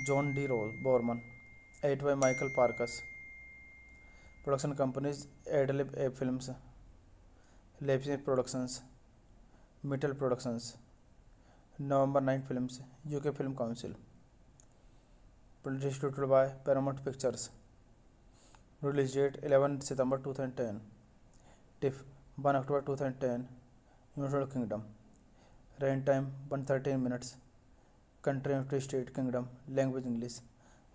S1: John D. Borman, edited by Michael Parkas, production companies Adlib A Films, Leipzig Productions, Mittel Productions, November 9 Films, UK Film Council, distributed by Paramount Pictures, release date 11 September 2010, TIFF 1 October 2010, United Kingdom, rain time 113 minutes, country United States Kingdom, language English,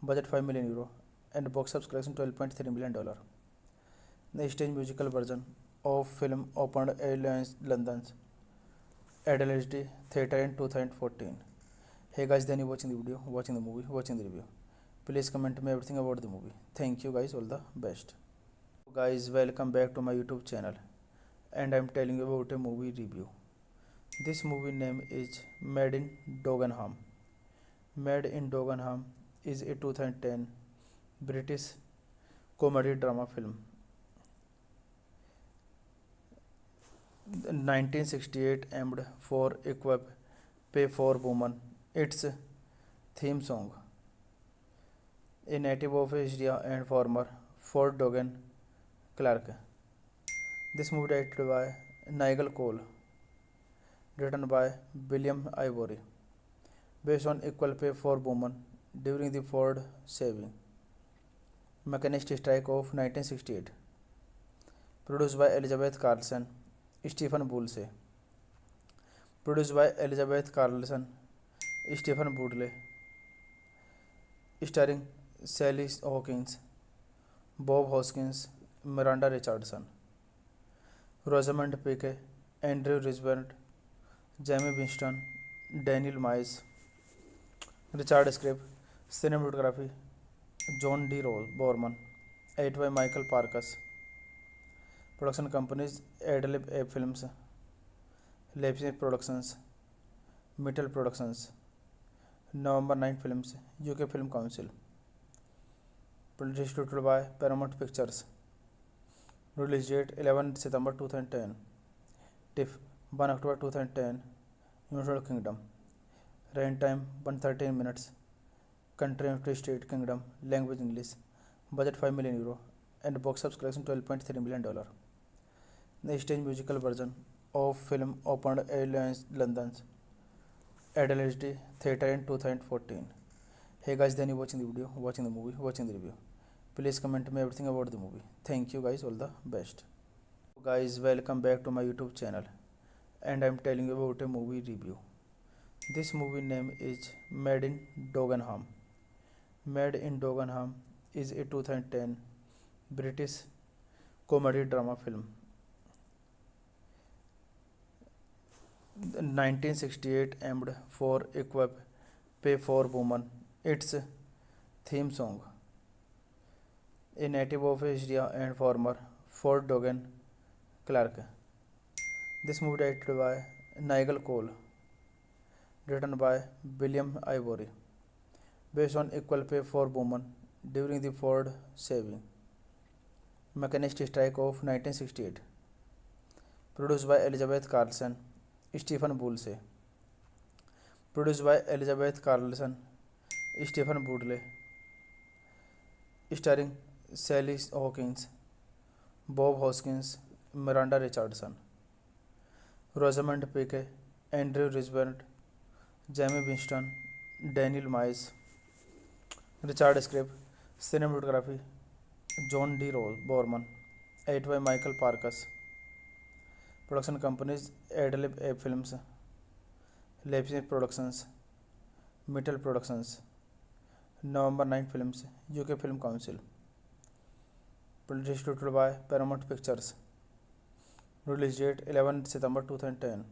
S1: budget 5 million euro, and box office collection $12.3 million. The stage musical version of film opened at London's Adelaide Theatre in 2014. Hey guys, then you watching the video, watching the movie, watching the review. Please comment me everything about the movie. Thank you guys, all the best. Guys, welcome back to my YouTube channel, and I'm telling you about a movie review. This movie name is Made in Dagenham. Made in Dagenham is a 2010 British comedy drama film. The 1968 aimed for equal pay for women. Its theme song, a native of Asia and former Fort Dogan clerk. This movie directed by Nigel Cole, written by William Ivory, based on equal pay for women during the Ford saving mechanist strike of 1968, produced by Elizabeth Carlson, Stephen Boulse, produced by Elizabeth Carlson, Stephen Boodle, starring Sally Hawkins, Bob Hoskins, Miranda Richardson, Rosamund Pike, Andrew Risborough, Jamie Winston, Daniel Miles, Richard Scribb, cinematography, John D. Borman, edited by Michael Parkas, production companies Adlib A Films, Leipzig Productions, Mittel Productions, November 9 Films, UK Film Council, distributed by Paramount Pictures, Release date 11 September 2010. TIFF 1 October 2010. United Kingdom. Runtime 113 minutes. Country United States Kingdom. Language English. Budget €5 million. And box office collection $12.3 million. The stage musical version of film opened at London's Adelaide Theatre in 2014. Hey guys, then you watching the video, watching the movie, watching the review. Please comment me everything about the movie. Thank you guys, all the best. Guys, welcome back to my YouTube channel, and I'm telling you about a movie review. This movie name is Made in Dagenham. Made in Dagenham is a 2010 British comedy drama film. The 1968 aimed for equip pay for woman. Its theme song. A native of Asia and former Fort Dogan Clark. This movie directed by Nigel Cole. Written by William Ivory. Based on equal pay for women during the Ford saving. Machinist strike of 1968. Produced by Elizabeth Carlson, Stephen Boulse. Produced by Elizabeth Carlson, Stephen Boodle. Starring Sally Hawkins, Bob Hoskins, Miranda Richardson, Rosamund Pike, Andrew Risborough, Jamie Winston, Daniel Miles. Richard script, cinematography, John D. Borman, edit by Michael Parkas. Production companies Adlib A Films, Leipzig Productions, Mittel Productions, November 9 Films, UK Film Council. Distributed by Paramount Pictures. Release date 11 September 2010.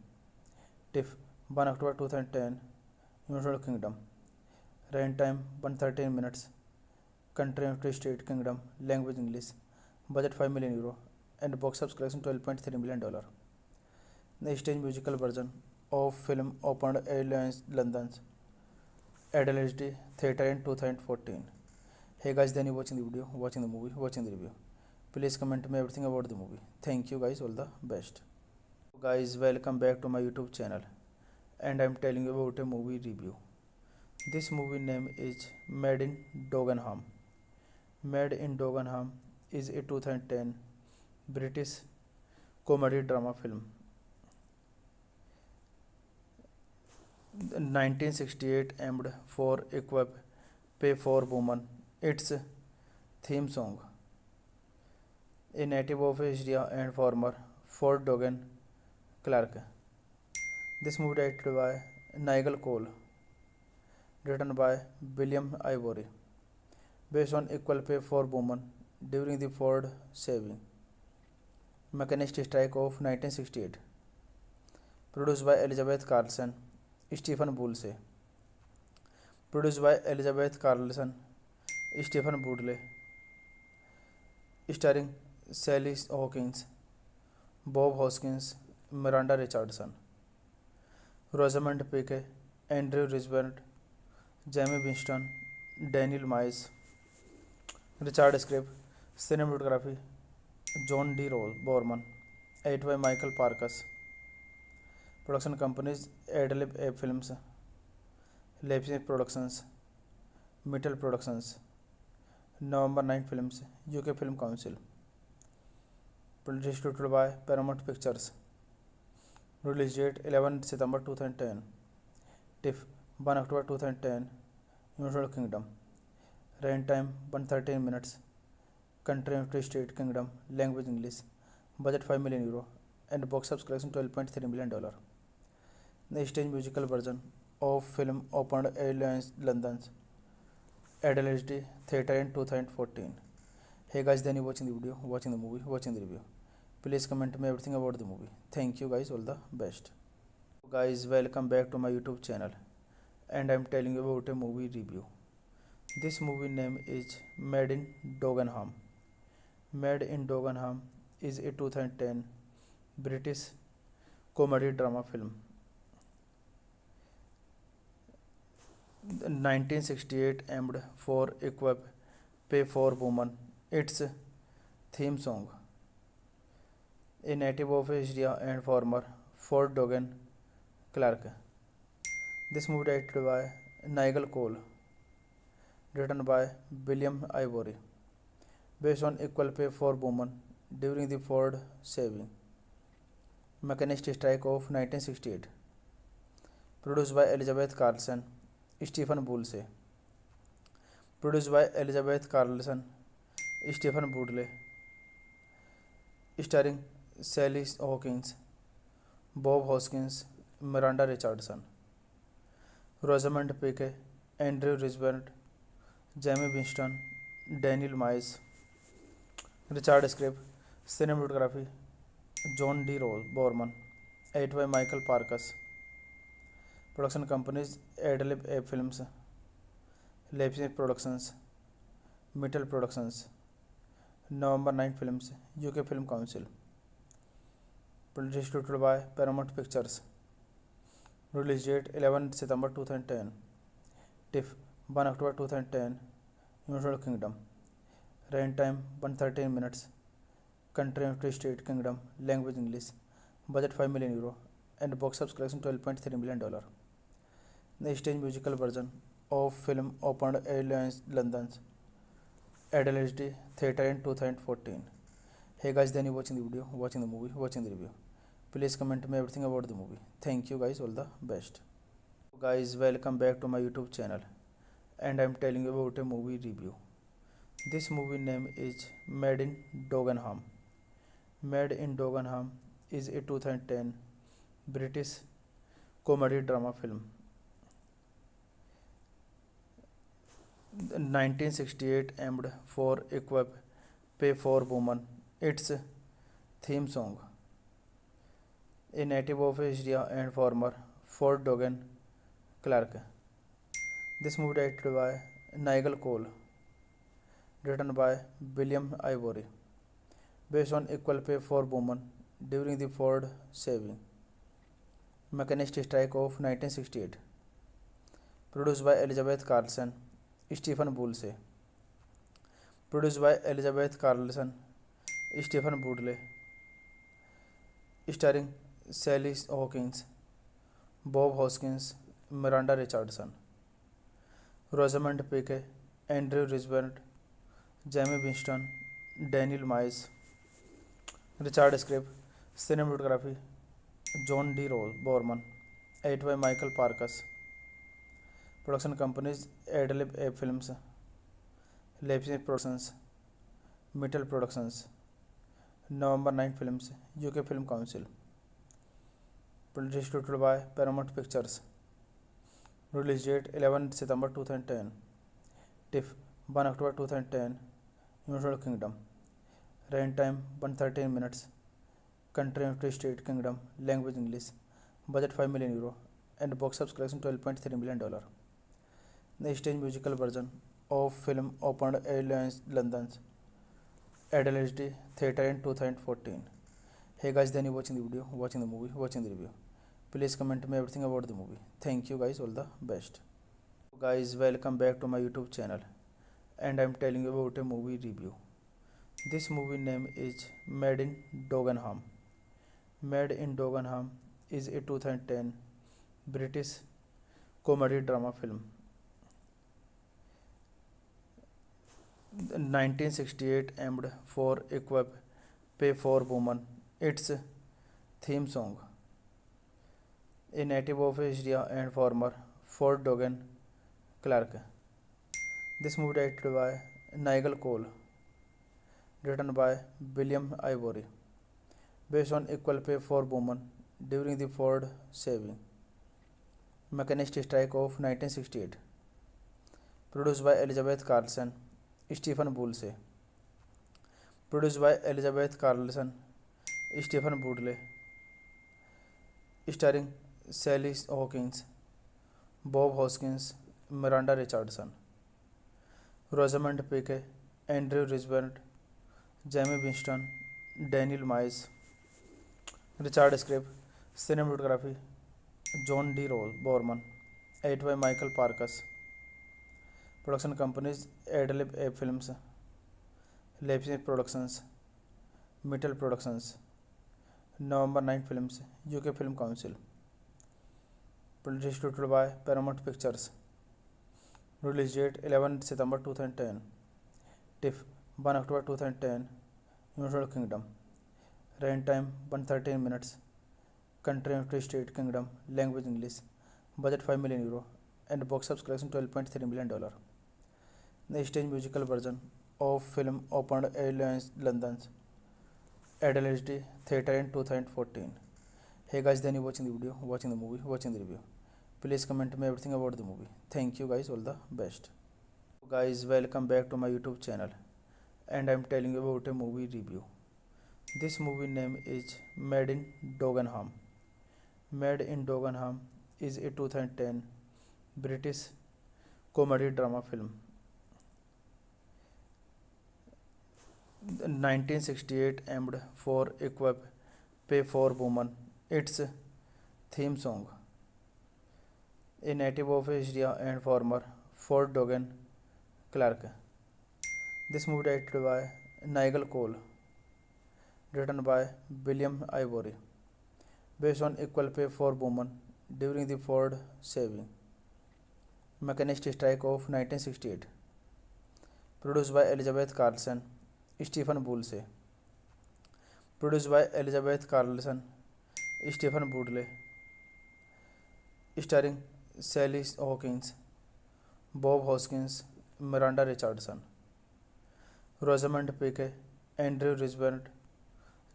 S1: TIFF 1 October 2010. United Kingdom. Runtime 113 minutes. Country United States Kingdom. Language English. Budget €5 million. And box office collection $12.3 million. The stage musical version of film opened at London's Adelaide Theatre in 2014. Hey guys, then you watching the video, watching the movie, watching the review. Please comment me everything about the movie. Thank you guys, all the best. Guys, welcome back to my YouTube channel, and I'm telling you about a movie review. This movie name is Made in Dagenham. Made in Dagenham is a 2010 British comedy drama film. The 1968 aimed for equip pay for woman. Its theme song. A native of Asia and former Fort Dogan Clark. This movie directed by Nigel Cole. Written by William Ivory. Based on equal pay for women during the Ford saving. Machinist strike of 1968. Produced by Elizabeth Carlson, Stephen Boulse. Produced by Elizabeth Carlson, Stephen Boodle. Starring Sally Hawkins, Bob Hoskins, Miranda Richardson, Rosamund Pike, Andrew Risborough, Jamie Winston, Daniel Miles. Richard script, cinematography, John D. Borman, edit by Michael Parkas. Production companies Adlib A Films, Leipzig Productions, Mittel Productions, November 9 Films, UK Film Council. Distributed by Paramount Pictures. Release date 11 September 2010. TIFF 1 October 2010. United Kingdom. Runtime 113 minutes. Country United States Kingdom. Language English. Budget €5 million. And box office collection $12.3 million. The stage musical version of film opened at London's Adelaide Theatre in 2014. Hey guys, then you watching the video, watching the movie, watching the review. Please comment me everything about the movie. Thank you guys, all the best. Guys, welcome back to my YouTube channel, and I'm telling you about a movie review. This movie name is Made in Dagenham. Made in Dagenham is a 2010 British comedy drama film. The 1968 aimed for equip pay for woman. Its theme song. a native of Asia and former Fort Dogan clerk. This movie directed by Nigel Cole, written by William Ivory, based on equal pay for women during the Ford saving mechanist strike of 1968. Produced by Elizabeth Carlson, Stephen Boulse. Produced by Elizabeth Carlson, Stephen Boodle, starring Sally Hawkins, Bob Hoskins, Miranda Richardson, Rosamund Pike, Andrew Risbert, Jamie Winston, Daniel Miles. Richard script, cinematography, John D. Borman, edited by Michael Parkas. Production companies: Adlib A Films, Leipzig Productions, Mittel Productions, November 9 Films, UK Film Council. Distributed by Paramount Pictures. Release date 11 September 2010. TIFF 1 October 2010. United Kingdom. Running time 113 minutes. Country United States Kingdom. Language English. Budget €5 million. And box office collection $12.3 million. The stage musical version of film opened at London's Adelaide Theatre in 2014. Hey guys, then you watching the video, watching the movie, watching the review. Please comment me everything about the movie. Thank you guys, all the best. Guys, welcome back to my YouTube channel, and I'm telling you about a movie review. This movie name is Made in Dagenham. Made in Dagenham is a 2010 British comedy drama film. The 1968 aimed for equal pay for women. Its theme song, a native of Asia and former Fort Dogan clerk. This movie directed by Nigel Cole, written by William Ivory, based on equal pay for women during the Ford saving mechanist strike of 1968. Produced by Elizabeth Carlson, Stephen Boulse. Produced by Elizabeth Carlson, Stephen Boodle, starring Sally Hawkins, Bob Hoskins, Miranda Richardson, Rosamund Pike, Andrew Risbert, Jamie Winston, Daniel Miles. Richard script, cinematography, John D. Borman, edited by Michael Parkas. Production companies: Adlib A Films, Leipzig Productions, Mittel Productions, November 9 Films, UK Film Council. Distributed by Paramount Pictures. Release date 11 September 2010. TIFF 1 October 2010. United Kingdom. Running time 113 minutes. Country United States Kingdom. Language English. Budget €5 million. And box office collection $12.3 million. The stage musical version of film opened at London's Adelaide Theatre in 2014. Hey guys, then you watching the video, watching the movie, watching the review. Please comment me everything about the movie. Thank you guys, all the best. Guys, welcome back to my YouTube channel, and I'm telling you about a movie review. This movie name is Made in Dagenham. Made in Dagenham is a 2010 British comedy drama film. The 1968 aimed for equal pay for women. Its theme song, a native of Asia and former Fort Dogan clerk. This movie directed by Nigel Cole, written by William Ivory, based on equal pay for women during the Ford saving mechanist strike of 1968. Produced by Elizabeth Carlson, Stephen Boulse. Produced by Elizabeth Carlson, Stephen Boodle, starring Sally Hawkins, Bob Hoskins, Miranda Richardson, Rosamund Pike, Andrew Risbert, Jamie Winston, Daniel Miles. Richard script, cinematography, John D. Borman, edited by Michael Parkas. Production companies: Adlib A Films, Leipzig Productions, Mittel Productions, November 9 Films, UK Film Council. Distributed by Paramount Pictures. Release date 11 September 2010. TIFF 1 October 2010. United Kingdom. Run time 113 minutes. Country and state kingdom. Language English. Budget €5 million. And box office collection $12.3 million. The stage musical version of film opened at London's Adelaide Theatre in 2014. Hey guys, then you watching the video, watching the movie, watching the review. Please comment me everything about the movie. Thank you guys, all the best. Guys, welcome back to my YouTube channel, and I'm telling you about a movie review. This movie name is Made in Dagenham. Made in Dagenham is a 2010 British comedy drama film. The 1968 aimed for equip pay for woman. Its theme song. A native of Asia and former Fort Dogan Clark. This movie directed by Nigel Cole, written by William Ivory, based on equal pay for women during the Ford saving mechanist strike of 1968. Produced by Elizabeth Carlson, Stephen Boulse. Produced by Elizabeth Carlson, Stephen Boulse. Starring Sally Hawkins, Bob Hoskins, Miranda Richardson, Rosamund Pike, Andrew Risborough,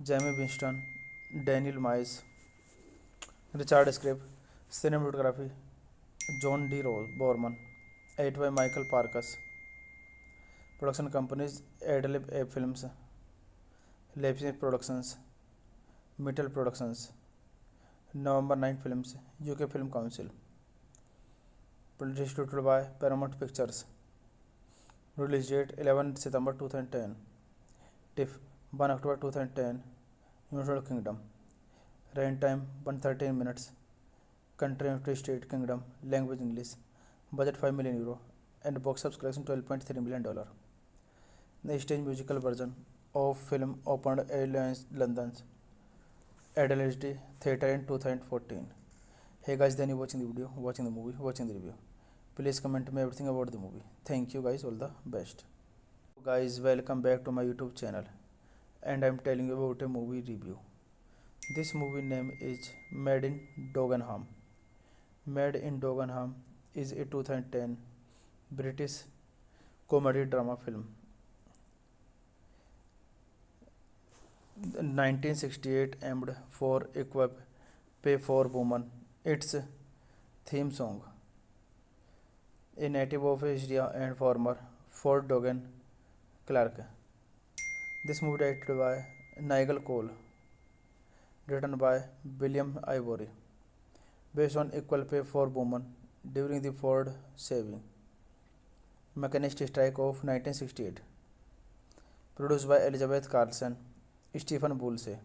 S1: Jamie Winston, Daniel Miles. Richard script, cinematography, John D. Borman, edited by Michael Parkas. Production companies: Adlib Films, Leipzig Productions, Mittel Productions. November 9 Films, UK Film Council. Distributed by Paramount Pictures. Release date 11 September 2010. TIFF 1 October 2010. United Kingdom. Run time 113 minutes. Country and state kingdom. Language English. Budget €5 million. And box office collection $12.3 million. The stage musical version of film opened at London's Adelaide Theatre in 2014. Hey guys, then you watching the video, watching the movie, watching the review. Please comment me everything about the movie. Thank you guys, all the best. Guys, welcome back to my YouTube channel, and I'm telling you about a movie review. This movie name is Made in Dagenham. Made in Dagenham is a 2010 British comedy drama film. The 1968 aimed for equip pay for woman. Its theme song. A native of Asia and former Fort Dogan Clark. This movie directed by Nigel Cole, written by William Ivory, based on equal pay for women during the Ford saving mechanist strike of 1968. Produced by Elizabeth Carlson, Stephen Boulse.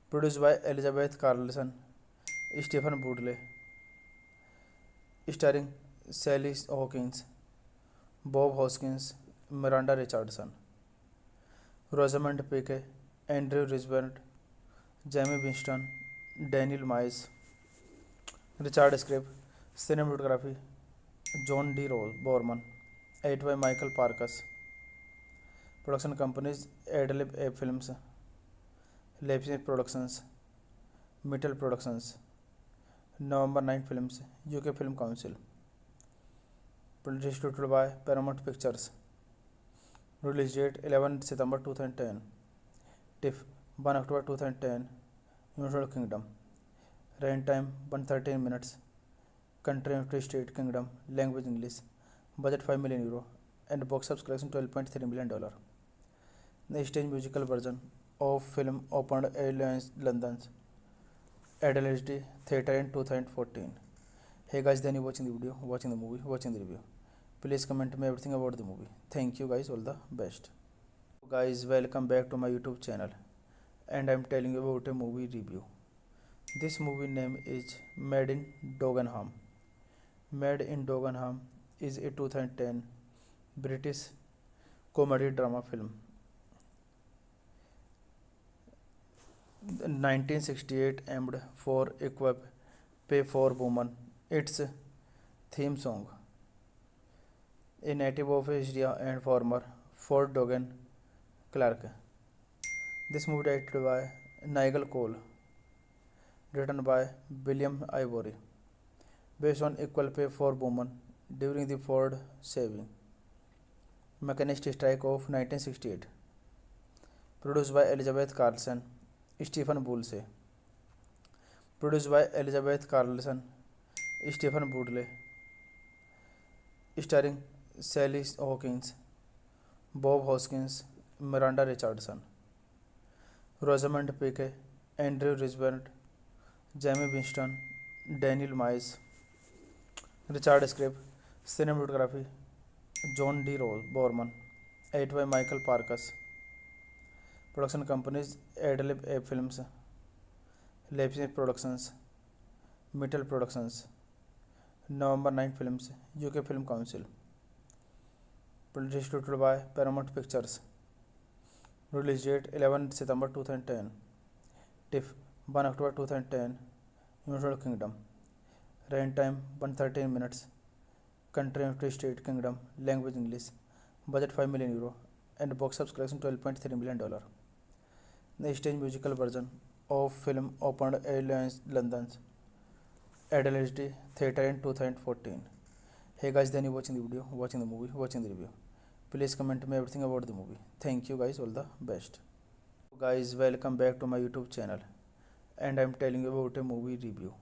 S1: Produced by Elizabeth Carlson, Stephen Boulse. Starring Sally Hawkins, Bob Hoskins, Miranda Richardson, Rosamund Pike, Andrew Risborough, Jamie Winston, Daniel Miles. Richard script, cinematography, John D. Borman, edited by Michael Parkas. Production companies: Adlib Films, Leipzig Productions, Mittel Productions. November 9 Films, UK Film Council. Distributed by Paramount Pictures. Release date 11 September 2010. TIFF 1 October 2010. United Kingdom. Run time 113 minutes. Country and state kingdom. Language English. Budget €5 million. And box office collection $12.3 million. The stage musical version of film opened at London's Adelaide Theatre in 2014. Hey guys, then you watching the video, watching the movie, watching the review. Please comment me everything about the movie. Thank you guys, all the best. Guys, welcome back to my YouTube channel, and I'm telling you about a movie review. This movie name is Made in Dagenham. Made in Dagenham is a 2010 British comedy drama film. 1968 aimed for equip pay for women. Its theme song, a native of Asia and former Fort Dogan Clark. This movie directed by Nigel Cole, written by William Ivory, based on equal pay for women during the Ford saving mechanist strike of 1968. Produced by Elizabeth Carlson, Stephen Boulse. Produced by Elizabeth Carlson, Stephen Boodle. Starring Sally Hawkins, Bob Hoskins, Miranda Richardson, Rosamund Pike, Andrew Risborough, Jamie Winston, Daniel Miles. Richard script, cinematography, John D. Borman, edited by Michael Parkas. Production companies Adlib Ape Films, Leipzig Productions, Mittel Productions, November 9 Films, UK Film Council. Distributed by Paramount Pictures. Release date 11 September 2010. TIFF 1 October 2010. United Kingdom. Running time 113 minutes. Country United States Kingdom. Language English. Budget 5 million euro. And box office collection $12.3 million. The stage musical version of film opened at London's Adelaide Theatre in 2014. Hey guys, then you watching the video, watching the movie, watching the review. Please comment me everything about the movie. Thank you guys, all the best. Guys, welcome back to my YouTube channel, and I'm telling you about a movie review.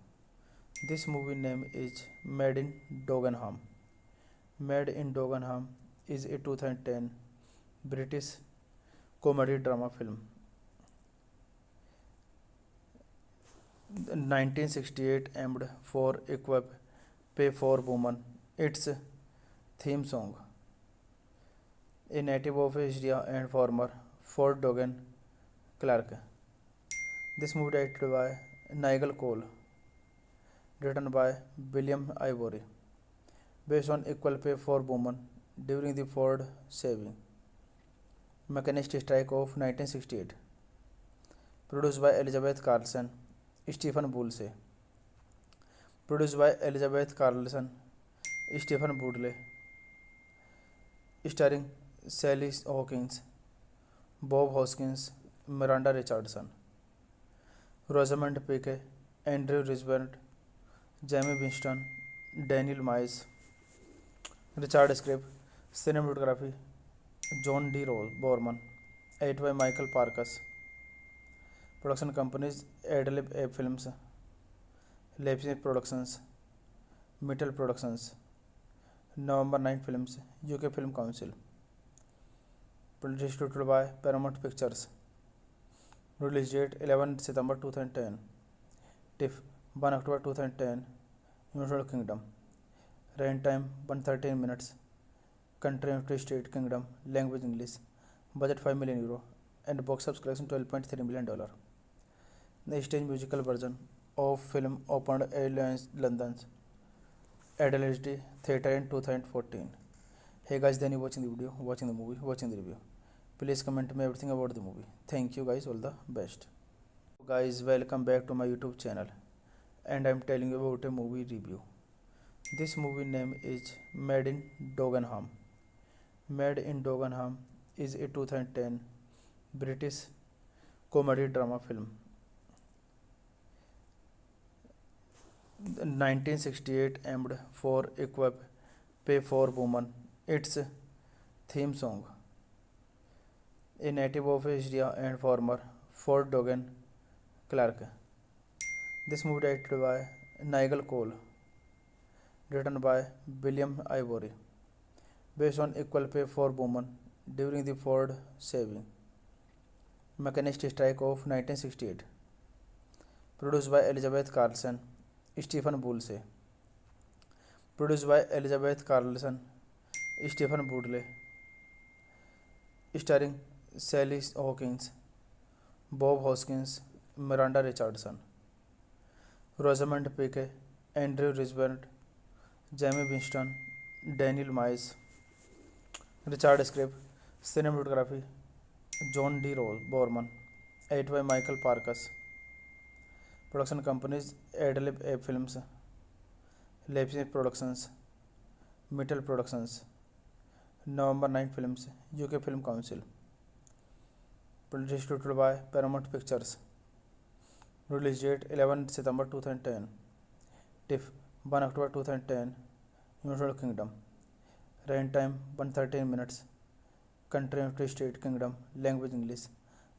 S1: This movie name is Made in Dagenham. Made in Dagenham is a 2010 British comedy drama film. 1968 aimed for equip pay for women. Its theme song, a native of Asia and former Fort Dogan Clark. This movie directed by Nigel Cole, written by William Ivory, based on equal pay for women during the Ford saving mechanist strike of 1968. Produced by Elizabeth Carlson, Stephen Boulse. Produced by Elizabeth Carlson, Stephen Boodle. Starring Sally Hawkins, Bob Hoskins, Miranda Richardson, Rosamund Pike, Andrew Risborough, Jamie Winston, Daniel Miles. Richard script, cinematography, John D. Borman, edited by Michael Parkas. Production companies Adlib Ape Films, Leipzig Productions, Mittel Productions, November 9 Films, UK Film Council. Distributed by Paramount Pictures. Release date 11 September 2010. TIFF 1 October 2010. United Kingdom. Running time 113 minutes. Country United States Kingdom. Language English. Budget 5 million euro. And box office collection $12.3 million. The stage musical version of film opened at London's Adelaide Theatre in 2014. Hey guys, then you watching the video, watching the movie, watching the review. Please comment me everything about the movie. Thank you guys, all the best. Guys, welcome back to my YouTube channel, and I'm telling you about a movie review. This movie name is Made in Dagenham. Made in Dagenham is a 2010 British comedy drama film. 1968 aimed for equip pay for women. Its theme song, a native of Asia and former Fort Dogan Clark. This movie directed by Nigel Cole, written by William Ivory, based on equal pay for women during the Ford saving mechanist strike of 1968. Produced by Elizabeth Carlson, Stephen Boulse. Produced by Elizabeth Carlson, Stephen Boodle. Starring Sally Hawkins, Bob Hoskins, Miranda Richardson, Rosamund Pike, Andrew Risborough, Jamie Winston, Daniel Miles. Richard script, cinematography, John D. Borman, Edit by Michael Parkas. Production companies Adlib A Films, Leipzig Productions, Mittel Productions, November 9 Films, UK Film Council. Distributed by Paramount Pictures. Release date 11 September 2010. TIFF 1 October 2010. United Kingdom. Running time 113 minutes. Country United States Kingdom. Language English.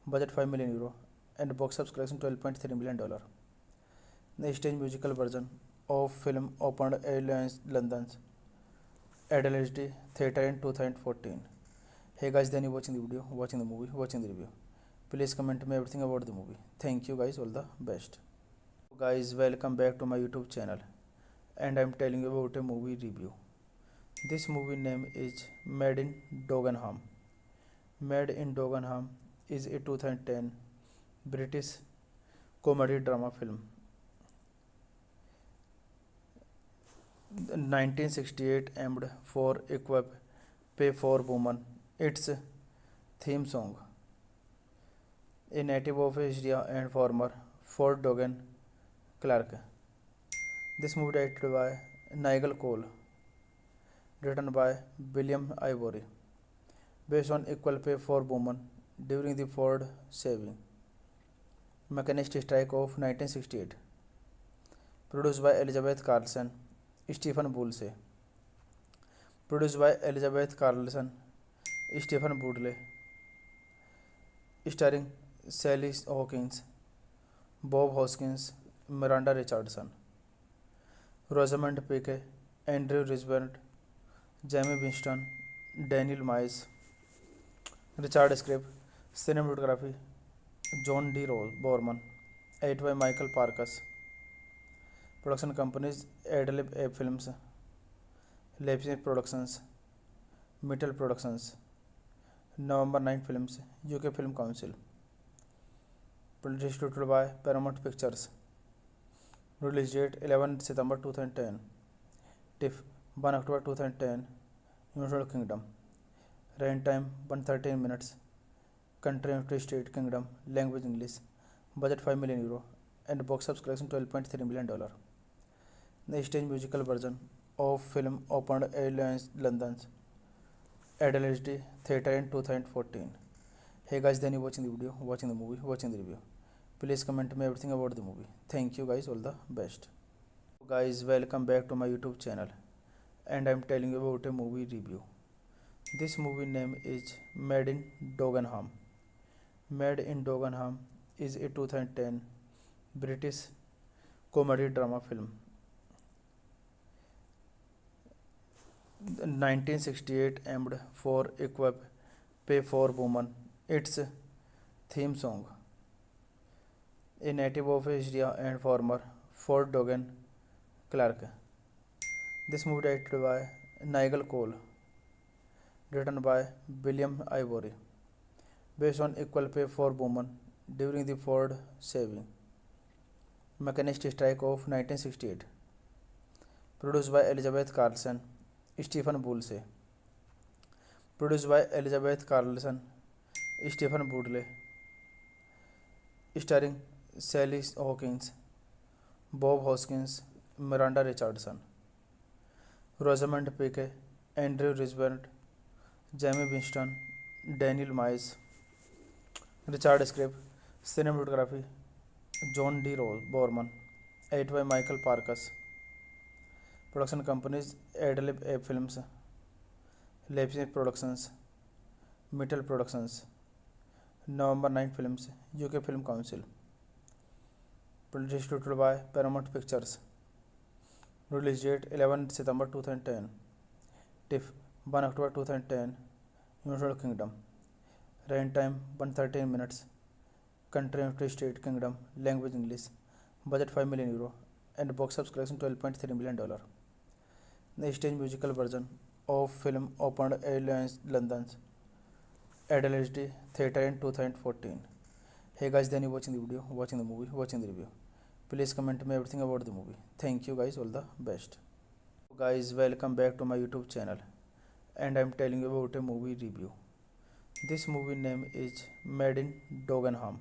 S1: Budget 5 million euro. And box office collection $12.3 million. The stage musical version of film opened at London's Adelaide Theatre in 2014. Hey guys, then you watching the video, watching the movie, watching the review. Please comment me everything about the movie. Thank you guys, all the best. Guys, welcome back to my YouTube channel, and I'm telling you about a movie review. This movie name is Made in Dagenham. Made in Dagenham is a 2010 British comedy drama film. 1968 aimed for equip pay for woman. Its theme song. A native of Asia and former Fort Dogan Clark. This movie directed by Nigel Cole, written by William Ivory, based on equal pay for women during the Ford saving mechanist strike of 1968. Produced by Elizabeth Carlson, Stephen Boulse. Produced by Elizabeth Carlson, Stephen Boulse. Starring Sally Hawkins, Bob Hoskins, Miranda Richardson, Rosamund Pike, Andrew Risborough, Jamie Winston, Daniel Miles. Richard script, cinematography, John D. Borman. Edit by Michael Parkas. Production companies Adlib A Films, Leipzig Productions, Mittel Productions, November 9 Films, UK Film Council. Distributed by Paramount Pictures. Release date 11 September 2010. TIFF 1 October 2010. United Kingdom. Running time 113 minutes. Country United States Kingdom. Language English. Budget 5 million euro. And box office collection $12.3 million. The stage musical version of film opened at London's Adelaide Theatre in 2014. Hey guys, then you watching the video, watching the movie, watching the review. Please comment me everything about the movie. Thank you guys, all the best. Guys, welcome back to my YouTube channel, and I'm telling you about a movie review. This movie name is Made in Dagenham. Made in Dagenham is a 2010 British comedy drama film. 1968 aimed for equip pay for woman. Its theme song. A native of Asia and former Fort Dogan Clark. This movie directed by Nigel Cole, written by William Ivory, based on equal pay for women during the Ford saving mechanist strike of 1968. Produced by Elizabeth Carlson, Stephen Boulse. Produced by Elizabeth Carlson, Stephen Boulse. Starring Sally Hawkins, Bob Hoskins, Miranda Richardson, Rosamund Pike, Andrew Risborough, Jamie Winston, Daniel Miles. Richard script, cinematography, John D. Borman. Edit by Michael Parkas. Production companies Adlib A Films, Leipzig Productions, Mittel Productions, November 9 Films, UK Film Council. Distributed by Paramount Pictures. Release date 11 September 2010. TIFF 1 October 2010. United Kingdom. Running time 113 minutes. Country United States Kingdom. Language English. Budget 5 million euro. And box office collection $12.3 million. The stage musical version of film opened at London's Adelaide Theatre in 2014. Hey guys, then you watching the video, watching the movie, watching the review. Please comment me everything about the movie. Thank you guys, all the best. Guys, welcome back to my YouTube channel, and I'm telling you about a movie review. This movie name is Made in Dagenham.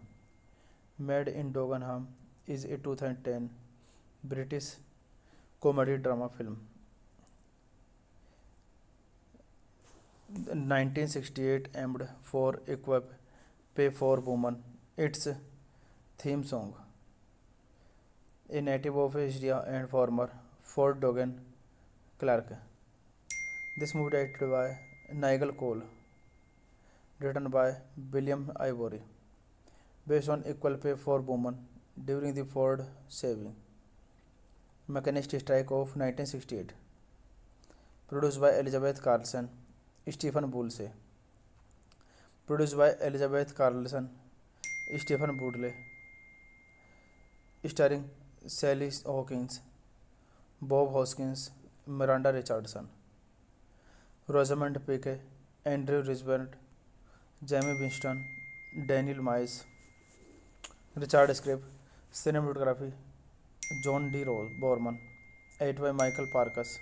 S1: Made in Dagenham is a 2010 British comedy drama film. The 1968 aimed for equip pay for woman. Its theme song, a native of Asia and former Fort Dogan Clark. This movie directed by Nigel Cole, written by William Ivory, based on equal pay for women during the Ford saving mechanist strike of 1968. Produced by Elizabeth Carlson, Stephen Boulse. Produced by Elizabeth Carlson, Stephen Boodle. Starring Sally Hawkins, Bob Hoskins, Miranda Richardson, Rosamund Pike, Andrew Risborough, Jamie Winston, Daniel Miles. Richard script, cinematography, John D. Borman, edited by Michael Parkas.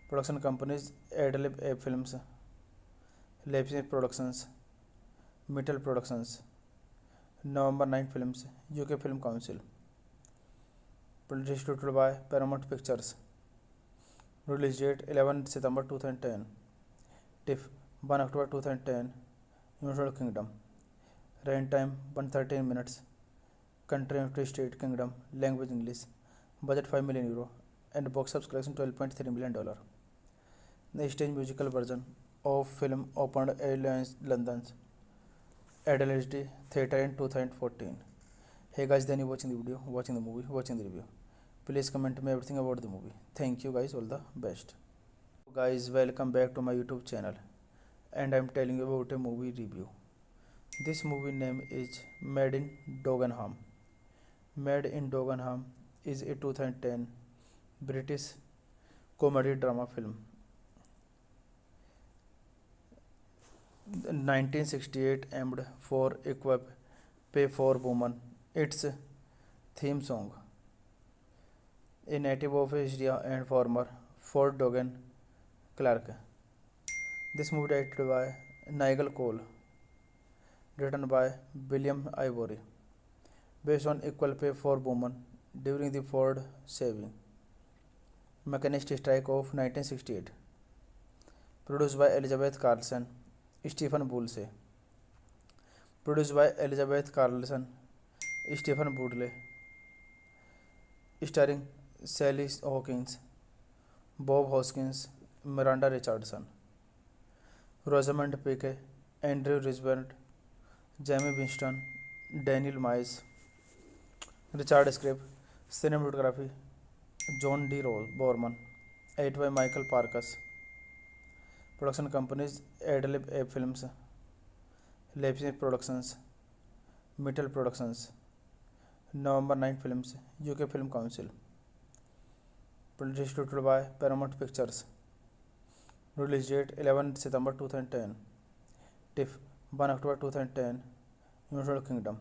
S1: Production companies Adlib Films, Leipzig Productions, Mittel Productions, November 9 Films, UK Film Council. Distributed by Paramount Pictures. Release date 11 September 2010. TIFF 1 October 2010. United Kingdom. Running time 113 minutes. Country United States Kingdom. Language English. Budget €5 million and box office collection $12.3 million. The stage musical version of film opened at London's Adelaide Theatre in 2014. Hey guys, then you watching the video, watching the movie, watching the review. Please comment me everything about the movie. Thank you guys, all the best. Guys, welcome back to my YouTube channel, and I'm telling you about a movie review. This movie name is Made in Dagenham. Made in Dagenham is a 2010 British comedy drama film. The 1968 aimed for equip pay for woman. Its theme song, a native of Asia and former Fort Dogan Clark. This movie directed by Nigel Cole, written by William Ivory, based on equal pay for women during the Ford saving mechanist strike of 1968. Produced by Elizabeth Carlson, Stephen Boulse. Produced by Elizabeth Carlson, Stephen Boodle. Starring Sally Hawkins, Bob Hoskins, Miranda Richardson, Rosamund Pike, Andrew Risborough, Jamie Winston, Daniel Miles. Richard script, cinematography, John D. Borman, edited by Michael Parkas. Production companies Adlib Films, Leipzig Productions, Mittel Productions, November 9 Films, UK Film Council. Distributed by Paramount Pictures. Release date 11 September 2010. TIFF 1 October 2010. United Kingdom.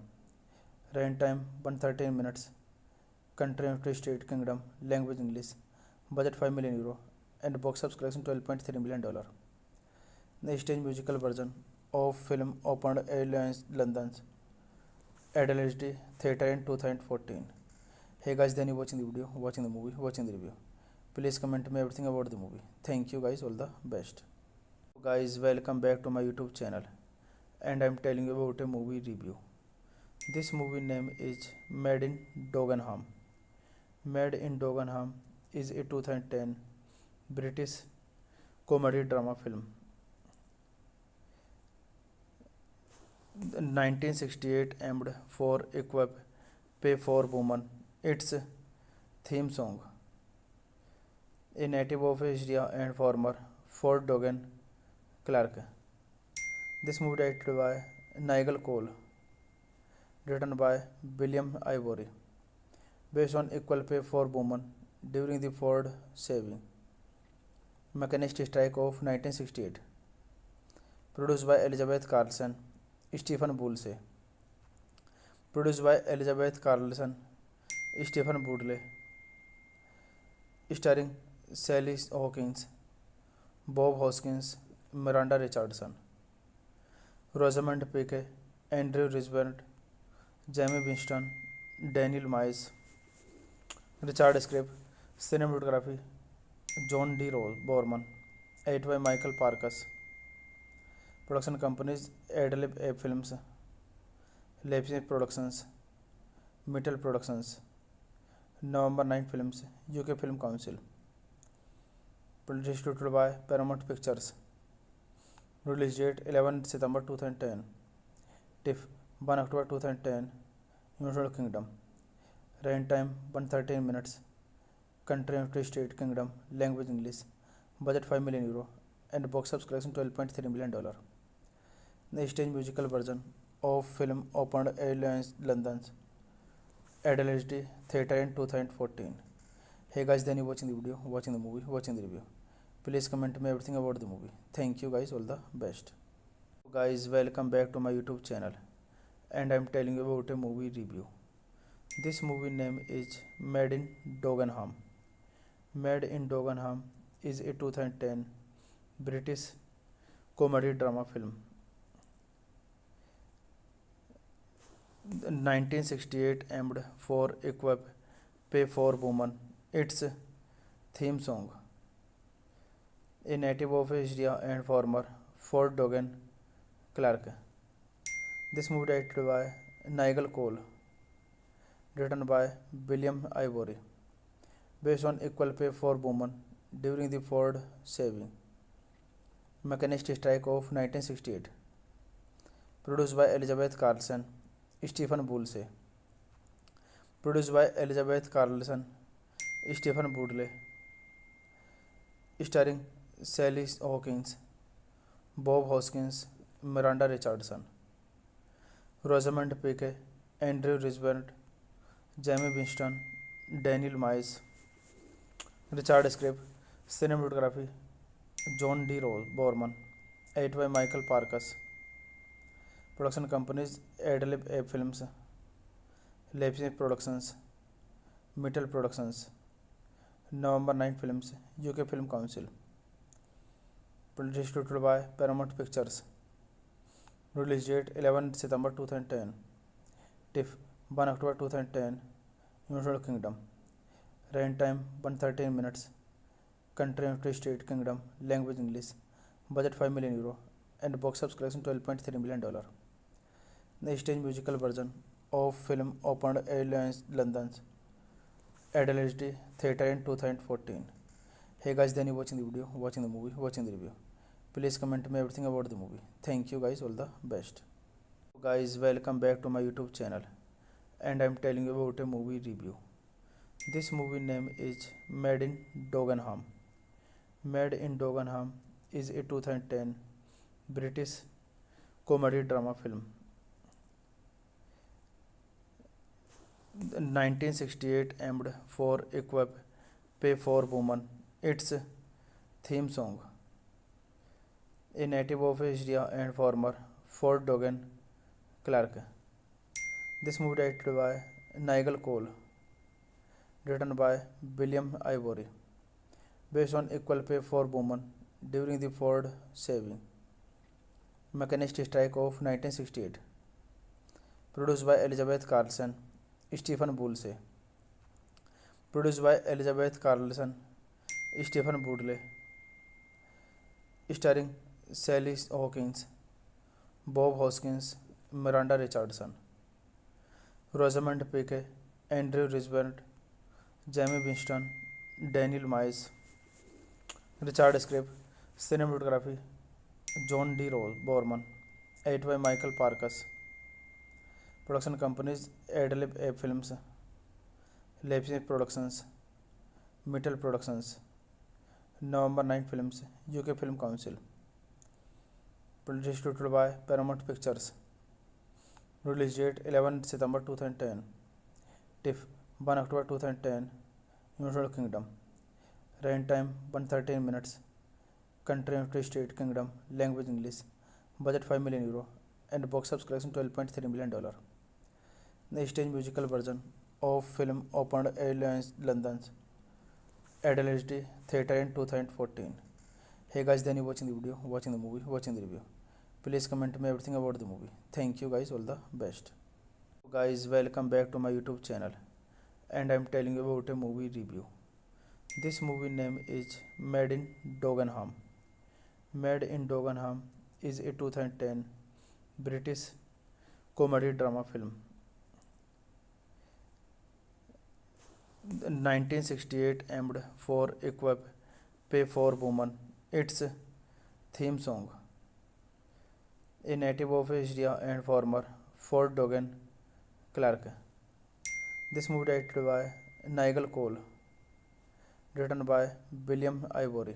S1: Running time 113 minutes. Country United States Kingdom. Language English. Budget €5 million and box office collection $12.3 million. The stage musical version of film opened at London's Adelaide Theatre in 2014. Hey guys, then you watching the video, watching the movie, watching the review. Please comment me everything about the movie. Thank you guys, all the best. Guys, welcome back to my YouTube channel, and I'm telling you about a movie review. This movie name is Made in Dagenham. Made in Dagenham is a 2010 British comedy drama film. The 1968 aimed for equip pay for woman. Its theme song, a native of Asia and former Fort Dogan Clark. This movie directed by Nigel Cole, written by William Ivory, based on equal pay for women during the Ford saving mechanist strike of 1968. Produced by Elizabeth Carlson, Stephen Boulse. Produced by Elizabeth Carlson, Stephen Boodle. Starring Sally Hawkins, Bob Hoskins, Miranda Richardson, Rosamund Pike, Andrew Risborough, Jamie Winston, Daniel Miles, Richard Scribb, cinematography John D. Borman, edited by Michael Parkas, production companies Adlib A Films, Leipzig Productions, Mittel Productions, November 9 Films, UK Film Council, distributed by Paramount Pictures, release date 11 September 2010, TIFF 1 October 2010, United Kingdom, running time 113 minutes, country and free state kingdom, language English, budget 5 million euro, and box office collection $12.3 million. The stage musical version of film opened at London's Adelaide Theatre in 2014. Hey guys, then you watching the video, watching the movie, watching the review. Please comment me everything about the movie. Thank you guys, all the best. Guys, welcome back to my YouTube channel, and I'm telling you about a movie review. This movie name is Made in Dagenham. Made in Dagenham is a 2010 British comedy drama film. The 1968 aimed for equip pay for woman. Its theme song. A native of Asia and former Fort Dogan Clark. This movie directed by Nigel Cole, written by William Ivory, based on equal pay for women during the Ford saving mechanist strike of 1968, produced by Elizabeth Carlson, Stephen Boulse, produced by Elizabeth Carlson, Stephen Boodle, starring Sally Hawkins, Bob Hoskins, Miranda Richardson, Rosamund Pike, Andrew Risborough, Jamie Winston, Daniel Miles, Richard Scribb, cinematography John D. Borman, edited by Michael Parkas, production companies Adlib A Films, Leipzig Productions, Mittel Productions, November 9 Films, UK Film Council, distributed by Paramount Pictures, release date 11 September 2010, TIFF 1 October 2010, United Kingdom, running time 113 minutes, country and free state kingdom, language English, budget 5 million euro, and box office collection $12.3 million. The stage musical version of film opened at London's Adelaide Theatre in 2014. Hey guys, then you watching the video, watching the movie, watching the review. Please comment me everything about the movie. Thank you guys, all the best. Guys, welcome back to my YouTube channel, and I'm telling you about a movie review. This movie name is Made in Dagenham. Made in Dagenham is a 2010 British comedy drama film. The 1968 aimed for equip pay for woman. Its theme song. A native of Asia and former Fort Dogan Clark. This movie directed by Nigel Cole, written by William Ivory, based on equal pay for women during the Ford saving mechanist strike of 1968, produced by Elizabeth Carlson, Stephen Boulse, produced by Elizabeth Carlson, Stephen Boodle, starring Sally Hawkins, Bob Hoskins, Miranda Richardson, Rosamund Pike, Andrew Risborough, Jamie Winston, Daniel Miles, Richard Scribb, cinematography John D. Borman, edited by Michael Parkas, production companies Adlib A Films, Leipzig Productions, Mittel Productions, November 9 Films, UK Film Council, distributed by Paramount Pictures, release date 11 September 2010, TIFF 1 October 2010, United Kingdom, running time 113 minutes, country and free state kingdom, language English, budget 5 million euro, and box office collection $12.3 million. The stage musical version of film opened at London's Adelaide Theatre in 2014. Hey guys, then you watching the video, watching the movie, watching the review. Please comment me everything about the movie. Thank you guys, all the best. Guys, welcome back to my YouTube channel, and I'm telling you about a movie review. This movie name is Made in Dagenham. Made in Dagenham is a 2010 British comedy drama film. The 1968 aimed for equip pay for woman. Its theme song. A native of Asia and former Fort Dogan Clark. This movie directed by Nigel Cole, written by William Ivory,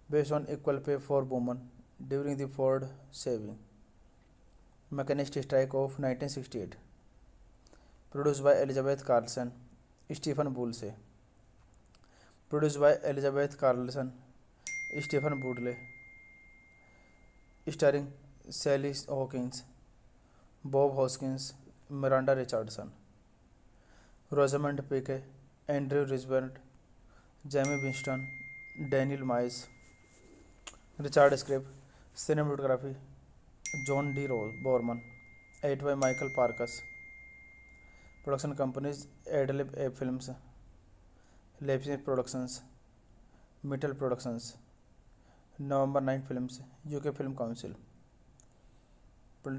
S1: based on equal pay for women during the Ford saving mechanist strike of 1968, produced by Elizabeth Carlson, Stephen Boulse, produced by Elizabeth Carlson, Stephen Boodle, starring Sally Hawkins, Bob Hoskins, Miranda Richardson, Rosamund Pike, Andrew Risborough, Jamie Winston, Daniel Miles, Richard Scribb, cinematography, John D. Borman, edited by Michael Parkas, production companies Adlib A Films, Leipzig Productions, Mittel Productions, November 9 Films, UK Film Council,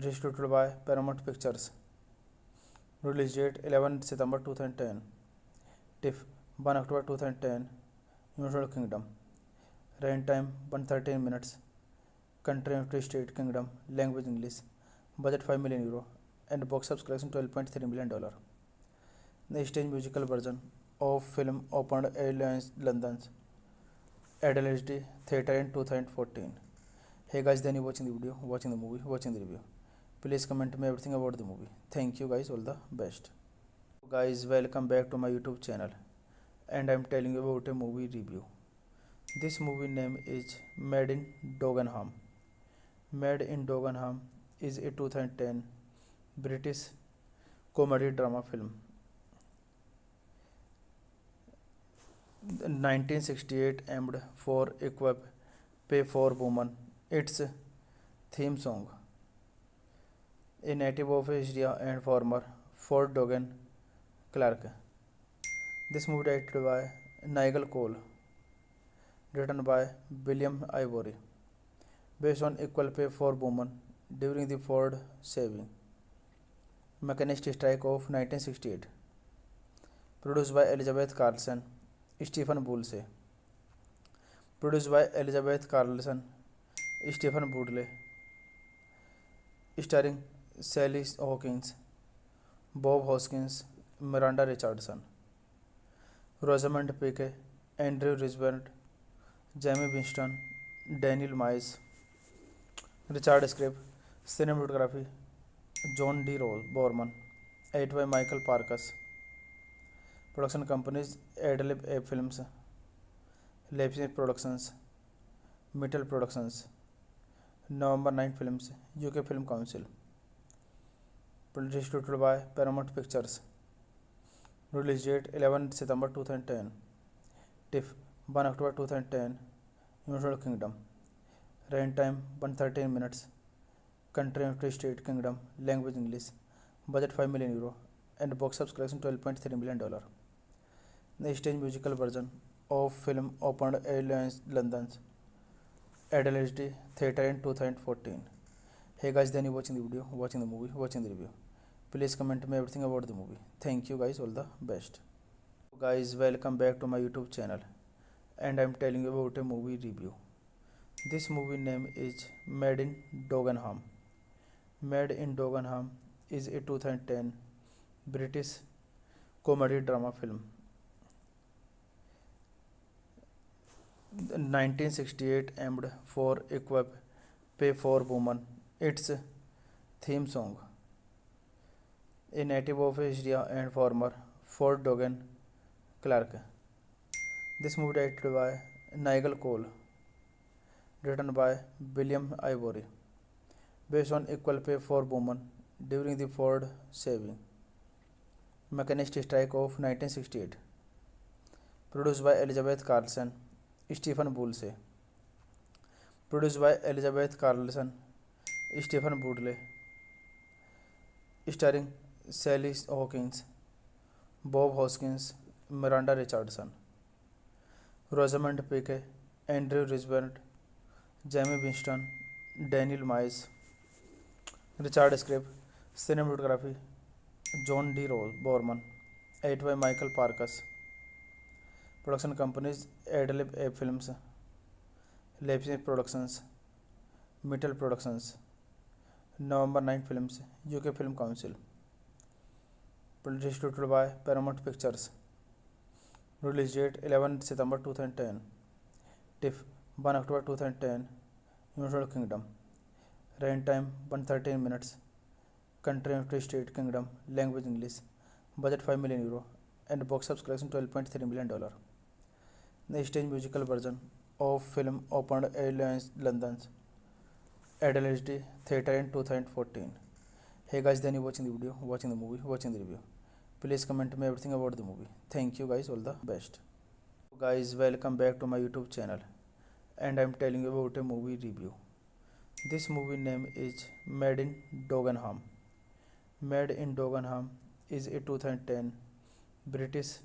S1: distributed by Paramount Pictures, release date 11 September 2010, TIFF 1 October 2010, United Kingdom, Rain time 113 minutes, country United States Kingdom, language English, budget 5 million euro, and box office collection $12.3 million. The stage musical version of film opened at London's Adelaide Theatre in 2014. Hey guys, then you watching the video, watching the movie, watching the review. Please comment me everything about the movie. Thank you guys, all the best. Guys, welcome back to my YouTube channel, and I'm telling you about a movie review. This movie name is Made in Dagenham. Made in Dagenham is a 2010 British comedy drama film. The 1968 aimed for equip pay for woman. Its theme song. A native of Asia and former Fort Dogan Clark. This movie directed by Nigel Cole, written by William Ivory, based on equal pay for women during the Ford saving mechanist strike of 1968, produced by Elizabeth Carlson, Stephen Boulse, produced by Elizabeth Carlson, Stephen Boodle, starring Sally Hawkins, Bob Hoskins, Miranda Richardson, Rosamund Pike, Andrew Risborough, Jamie Winston, Daniel Miles, Richard Scribb, cinematography, John D. Borman, edited by Michael Parkas, production companies Adlib A Films, Leipzig Productions, Mittel Productions, November 9 Films, UK Film Council, distributed by Paramount Pictures, release date 11 September 2010, TIFF 1 October 2010, United Kingdom, rain time 113 minutes, country United States Kingdom, language English, budget 5 million euro, and box office collection $12.3 million. The stage musical version of film opened at London's Adelaide Theatre in 2014. Hey guys, then you watching the video, watching the movie, watching the review. Please comment me everything about the movie. Thank you guys, all the best. Guys, welcome back to my YouTube channel, and I'm telling you about a movie review. This movie name is Made in Dagenham. Made in Dagenham is a 2010 British comedy drama film. The 1968 aimed for equip pay for woman. Its theme song. A native of Asia and former Fort Dogan Clark. This movie directed by Nigel Cole, written by William Ivory, based on equal pay for women during the Ford saving mechanist strike of 1968, produced by Elizabeth Carlson, Stephen Boulse, produced by Elizabeth Carlson, Stephen Boodle, starring Sally Hawkins, Bob Hoskins, Miranda Richardson, Rosamund Pike, Andrew Risborough, Jamie Winston, Daniel Miles, Richard Scribb, cinematography, John D. Borman, edited by Michael Parkas, production companies Adlib A Films, Leipzig Productions, Mittel Productions, November 9 Films, UK Film Council, distributed by Paramount Pictures, release date 11 September 2010, TIFF 1 October 2010, United Kingdom, rain time 113 minutes, country United States Kingdom, language English, budget 5 million euro, and box office collection $12.3 million. The stage musical version of film opened at London's Adelaide Theatre in 2014. Hey guys, then you watching the video, watching the movie, watching the review. Please comment me everything about the movie. Thank you guys, all the best. Guys, welcome back to my YouTube channel, and I'm telling you about a movie review. This movie name is Made in Dagenham. Made in Dagenham is a 2010 British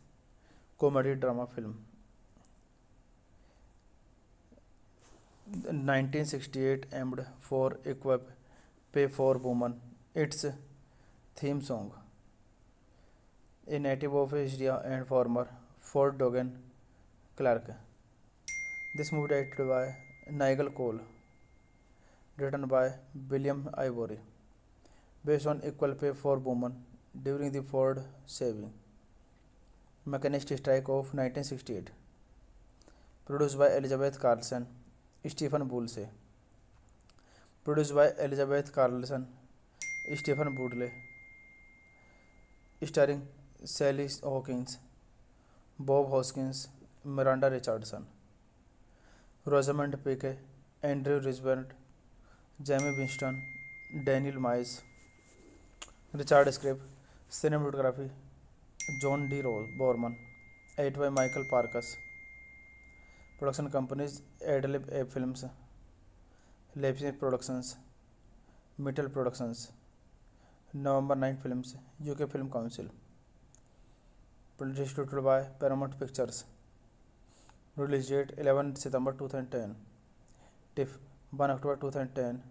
S1: comedy drama film. The 1968 aimed for equip pay for woman. Its theme song. A native of Asia and former Fort Dogan Clark. This movie directed by Nigel Cole, written by William Ivory, based on equal pay for women during the Ford saving mechanist strike of 1968. Produced by Elizabeth Carlson, Stephen Boulse. Produced by Elizabeth Carlson, Stephen Boulse. Starring Sally Hawkins, Bob Hoskins, Miranda Richardson, Rosamund Pike, Andrew Risborough, Jamie Winston, Daniel Miles, Richard Scribb, cinematography, John D. Borman, edited by Michael Parkas, production companies Adlib A Films, Leipzig Productions, Mittel Productions, November 9 Films, UK Film Council, distributed by Paramount Pictures, release date 11 September 2010, TIFF 1 October 2010,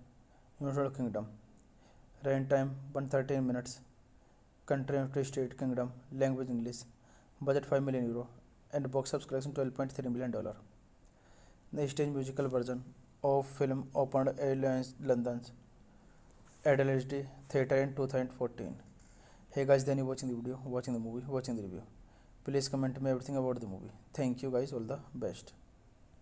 S1: United Kingdom, rain time 113 minutes, country United States Kingdom, language English, budget 5 million euro, and box office collection $12.3 million. The stage musical version of film opened at London's Adelaide Theatre in 2014. Hey guys, then you watching the video, watching the movie, watching the review. Please comment me everything about the movie. Thank you guys, all the best.